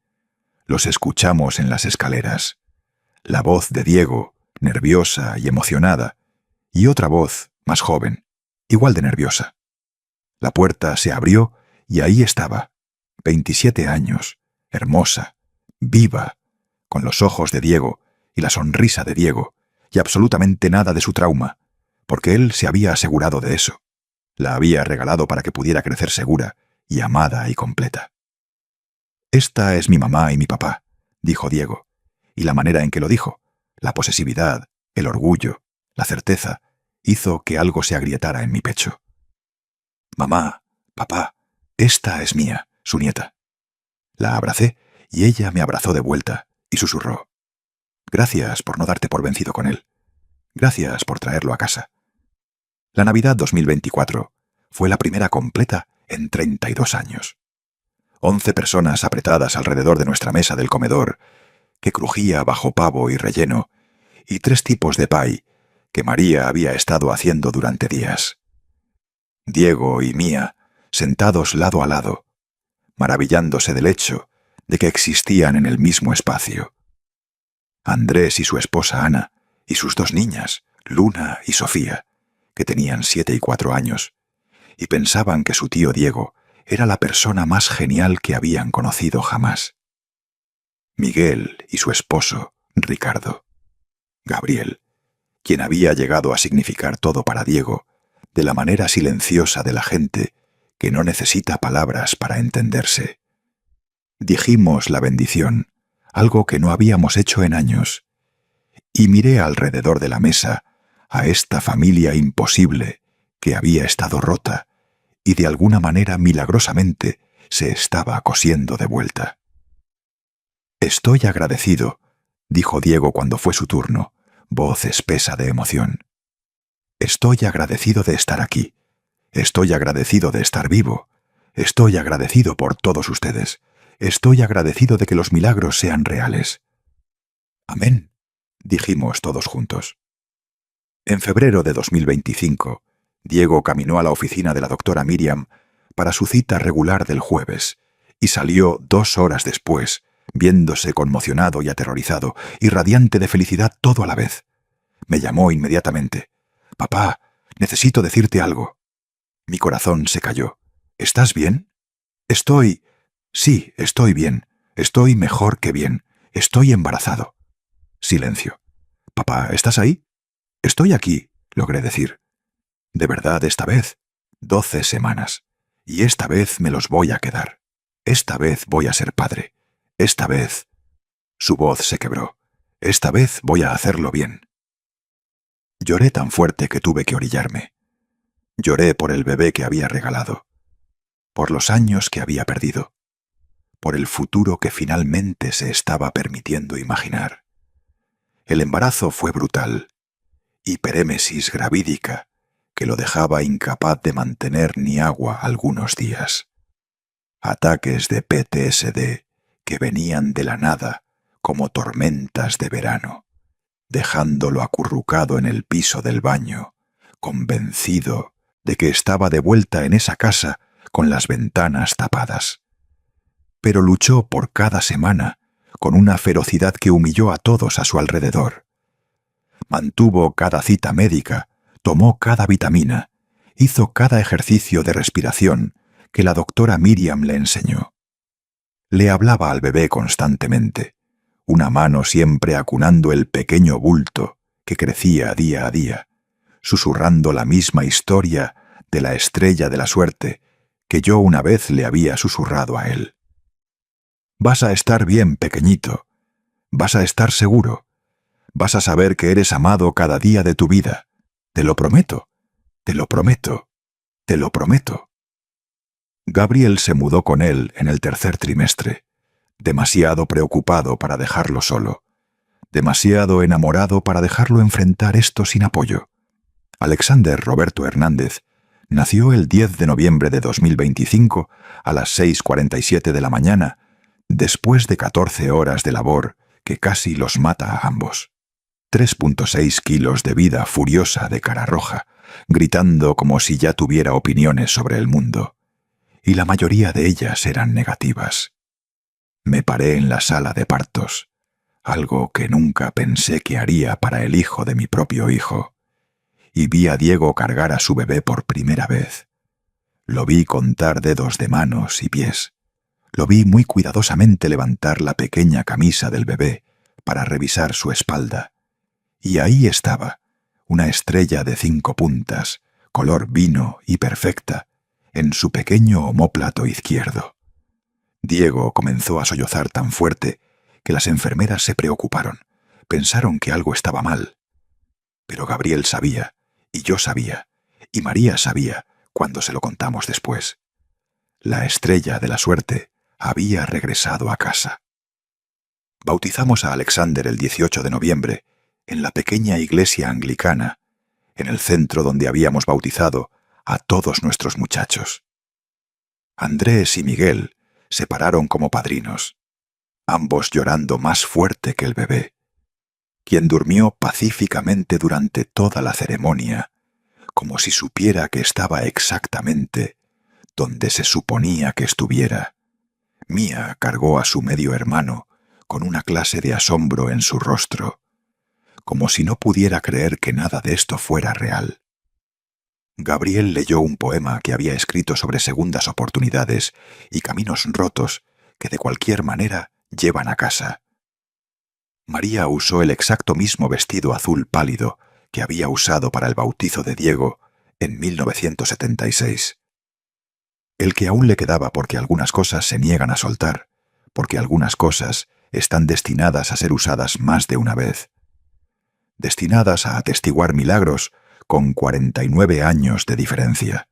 Los escuchamos en las escaleras. La voz de Diego, nerviosa y emocionada, y otra voz, más joven, igual de nerviosa. La puerta se abrió y ahí estaba, 27 años, hermosa, viva, con los ojos de Diego y la sonrisa de Diego, y absolutamente nada de su trauma, porque él se había asegurado de eso. La había regalado para que pudiera crecer segura y amada y completa. «Esta es mi mamá y mi papá», dijo Diego, y la manera en que lo dijo, la posesividad, el orgullo, la certeza, hizo que algo se agrietara en mi pecho. «Mamá, papá, esta es Mía, su nieta». La abracé y ella me abrazó de vuelta y susurró: «Gracias por no darte por vencido con él. Gracias por traerlo a casa». La Navidad 2024 fue la primera completa en 32 años. 11 personas apretadas alrededor de nuestra mesa del comedor, que crujía bajo pavo y relleno, y 3 tipos de pie que María había estado haciendo durante días. Diego y Mía, sentados lado a lado, maravillándose del hecho de que existían en el mismo espacio. Andrés y su esposa Ana, y sus 2 niñas, Luna y Sofía, que tenían 7 y 4 años, y pensaban que su tío Diego era la persona más genial que habían conocido jamás. Miguel y su esposo, Ricardo. Gabriel, quien había llegado a significar todo para Diego, de la manera silenciosa de la gente que no necesita palabras para entenderse. Dijimos la bendición, algo que no habíamos hecho en años, y miré alrededor de la mesa a esta familia imposible que había estado rota y de alguna manera milagrosamente se estaba cosiendo de vuelta. «Estoy agradecido», dijo Diego cuando fue su turno, voz espesa de emoción. «Estoy agradecido de estar aquí. Estoy agradecido de estar vivo. Estoy agradecido por todos ustedes. Estoy agradecido de que los milagros sean reales». «Amén», dijimos todos juntos. En febrero de 2025, Diego caminó a la oficina de la doctora Miriam para su cita regular del jueves y salió 2 horas después, viéndose conmocionado y aterrorizado y radiante de felicidad todo a la vez. Me llamó inmediatamente. «Papá, necesito decirte algo». Mi corazón se cayó. «¿Estás bien?» Sí, estoy bien. Estoy mejor que bien. Estoy embarazado». Silencio. «Papá, ¿estás ahí?» «Estoy aquí», logré decir. «¿De verdad esta vez?» 12 semanas. Y esta vez me los voy a quedar. Esta vez voy a ser padre. Esta vez... Su voz se quebró. «Esta vez voy a hacerlo bien». Lloré tan fuerte que tuve que orillarme. Lloré por el bebé que había regalado, por los años que había perdido, por el futuro que finalmente se estaba permitiendo imaginar. El embarazo fue brutal. Hiperémesis gravídica que lo dejaba incapaz de mantener ni agua algunos días. Ataques de PTSD que venían de la nada como tormentas de verano, dejándolo acurrucado en el piso del baño, convencido de que estaba de vuelta en esa casa con las ventanas tapadas. Pero luchó por cada semana con una ferocidad que humilló a todos a su alrededor. Mantuvo cada cita médica, tomó cada vitamina, hizo cada ejercicio de respiración que la doctora Miriam le enseñó. Le hablaba al bebé constantemente, una mano siempre acunando el pequeño bulto que crecía día a día, susurrando la misma historia de la estrella de la suerte que yo una vez le había susurrado a él. Vas a estar bien, pequeñito. Vas a estar seguro. Vas a saber que eres amado cada día de tu vida. Te lo prometo. Te lo prometo. Te lo prometo. Gabriel se mudó con él en el tercer trimestre, demasiado preocupado para dejarlo solo, demasiado enamorado para dejarlo enfrentar esto sin apoyo. Alexander Roberto Hernández nació el 10 de noviembre de 2025 a las 6:47 de la mañana, después de 14 horas de labor que casi los mata a ambos. 3,6 kilos de vida furiosa de cara roja, gritando como si ya tuviera opiniones sobre el mundo. Y la mayoría de ellas eran negativas. Me paré en la sala de partos, algo que nunca pensé que haría para el hijo de mi propio hijo, y vi a Diego cargar a su bebé por primera vez. Lo vi contar dedos de manos y pies. Lo vi muy cuidadosamente levantar la pequeña camisa del bebé para revisar su espalda. Y ahí estaba, una estrella de 5 puntas, color vino y perfecta, en su pequeño omóplato izquierdo. Diego comenzó a sollozar tan fuerte que las enfermeras se preocuparon, pensaron que algo estaba mal. Pero Gabriel sabía, y yo sabía, y María sabía cuando se lo contamos después. La estrella de la suerte había regresado a casa. Bautizamos a Alexander el 18 de noviembre en la pequeña iglesia anglicana, en el centro donde habíamos bautizado a todos nuestros muchachos. Andrés y Miguel se pararon como padrinos, ambos llorando más fuerte que el bebé, quien durmió pacíficamente durante toda la ceremonia, como si supiera que estaba exactamente donde se suponía que estuviera. Mía cargó a su medio hermano con una clase de asombro en su rostro, como si no pudiera creer que nada de esto fuera real. Gabriel leyó un poema que había escrito sobre segundas oportunidades y caminos rotos que de cualquier manera llevan a casa. María usó el exacto mismo vestido azul pálido que había usado para el bautizo de Diego en 1976. El que aún le quedaba porque algunas cosas se niegan a soltar, porque algunas cosas están destinadas a ser usadas más de una vez. Destinadas a atestiguar milagros con 49 años de diferencia.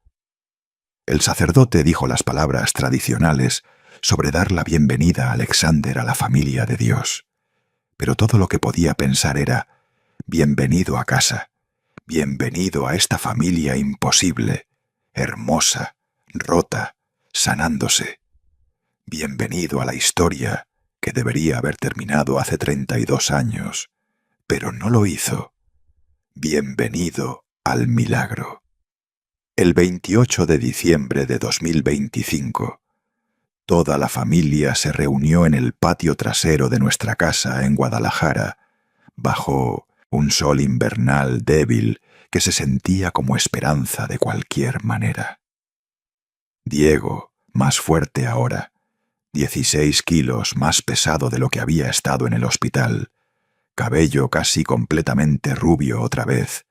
El sacerdote dijo las palabras tradicionales sobre dar la bienvenida a Alexander a la familia de Dios. Pero todo lo que podía pensar era: bienvenido a casa, bienvenido a esta familia imposible, hermosa, rota, sanándose. Bienvenido a la historia que debería haber terminado hace 32 años, pero no lo hizo. Bienvenido al milagro. El 28 de diciembre de 2025, toda la familia se reunió en el patio trasero de nuestra casa en Guadalajara, bajo un sol invernal débil que se sentía como esperanza de cualquier manera. Diego, más fuerte ahora, 16 kilos más pesado de lo que había estado en el hospital, cabello casi completamente rubio otra vez,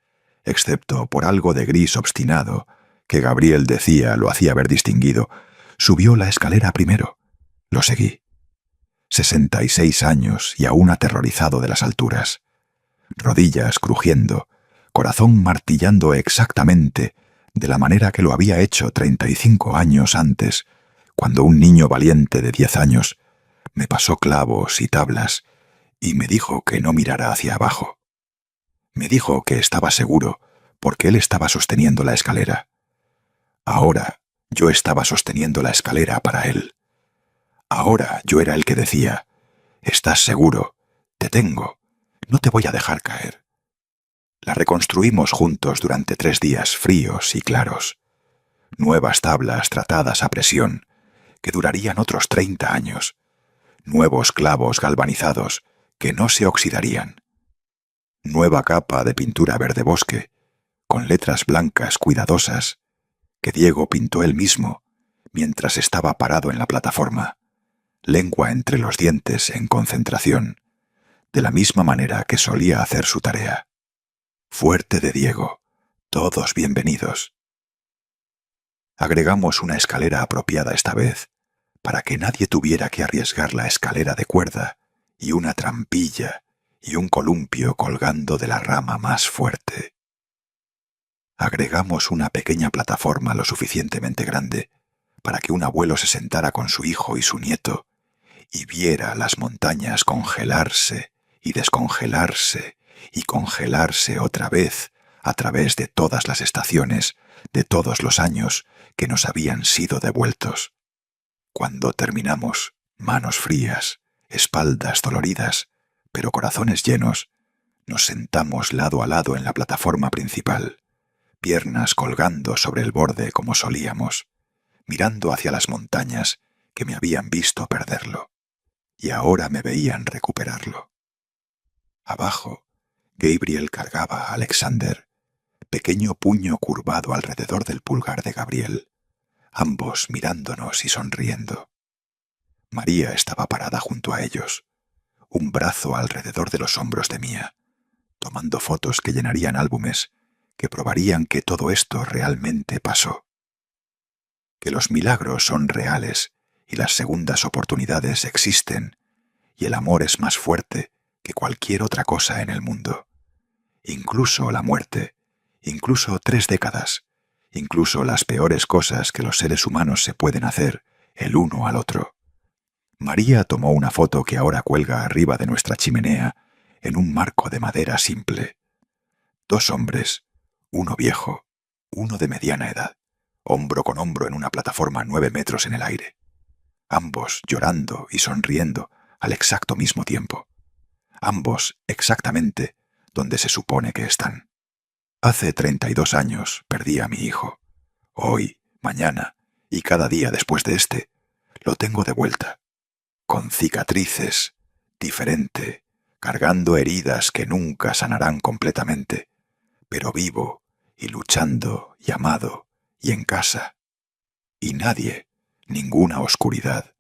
excepto por algo de gris obstinado que Gabriel decía lo hacía haber distinguido, subió la escalera primero. Lo seguí. 66 años y aún aterrorizado de las alturas. Rodillas crujiendo, corazón martillando exactamente de la manera que lo había hecho 35 años antes, cuando un niño valiente de 10 años me pasó clavos y tablas y me dijo que no mirara hacia abajo. Me dijo que estaba seguro porque él estaba sosteniendo la escalera. Ahora yo estaba sosteniendo la escalera para él. Ahora yo era el que decía: «¿Estás seguro? Te tengo. No te voy a dejar caer». La reconstruimos juntos durante 3 días fríos y claros. Nuevas tablas tratadas a presión, que durarían otros 30 años. Nuevos clavos galvanizados, que no se oxidarían. Nueva capa de pintura verde bosque, con letras blancas cuidadosas, que Diego pintó él mismo, mientras estaba parado en la plataforma, lengua entre los dientes en concentración, de la misma manera que solía hacer su tarea. Fuerte de Diego, todos bienvenidos. Agregamos una escalera apropiada esta vez, para que nadie tuviera que arriesgar la escalera de cuerda, y una trampilla y un columpio colgando de la rama más fuerte. Agregamos una pequeña plataforma lo suficientemente grande para que un abuelo se sentara con su hijo y su nieto y viera las montañas congelarse y descongelarse y congelarse otra vez a través de todas las estaciones, de todos los años que nos habían sido devueltos. Cuando terminamos, manos frías, espaldas doloridas, pero corazones llenos, nos sentamos lado a lado en la plataforma principal, piernas colgando sobre el borde como solíamos, mirando hacia las montañas que me habían visto perderlo, y ahora me veían recuperarlo. Abajo, Gabriel cargaba a Alexander, pequeño puño curvado alrededor del pulgar de Gabriel, ambos mirándonos y sonriendo. María estaba parada junto a ellos, un brazo alrededor de los hombros de Mía, tomando fotos que llenarían álbumes, que probarían que todo esto realmente pasó. Que los milagros son reales y las segundas oportunidades existen, y el amor es más fuerte que cualquier otra cosa en el mundo. Incluso la muerte, incluso 3 décadas, incluso las peores cosas que los seres humanos se pueden hacer el uno al otro. María tomó una foto que ahora cuelga arriba de nuestra chimenea en un marco de madera simple. 2 hombres, uno viejo, uno de mediana edad, hombro con hombro en una plataforma 9 metros en el aire. Ambos llorando y sonriendo al exacto mismo tiempo. Ambos exactamente donde se supone que están. Hace 32 años perdí a mi hijo. Hoy, mañana y cada día después de este, lo tengo de vuelta. Con cicatrices, diferente, cargando heridas que nunca sanarán completamente, pero vivo y luchando y amado y en casa. Y nadie, ninguna oscuridad,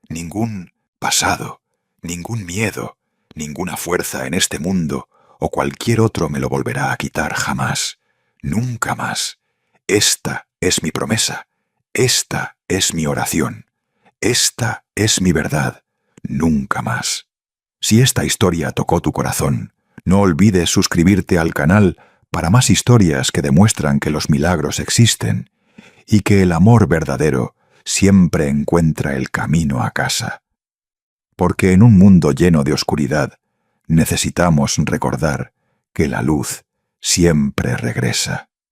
ningún pasado, ningún miedo, ninguna fuerza en este mundo o cualquier otro me lo volverá a quitar jamás, nunca más. Esta es mi promesa, esta es mi oración. Esta es mi verdad, nunca más. Si esta historia tocó tu corazón, no olvides suscribirte al canal para más historias que demuestran que los milagros existen y que el amor verdadero siempre encuentra el camino a casa. Porque en un mundo lleno de oscuridad, necesitamos recordar que la luz siempre regresa.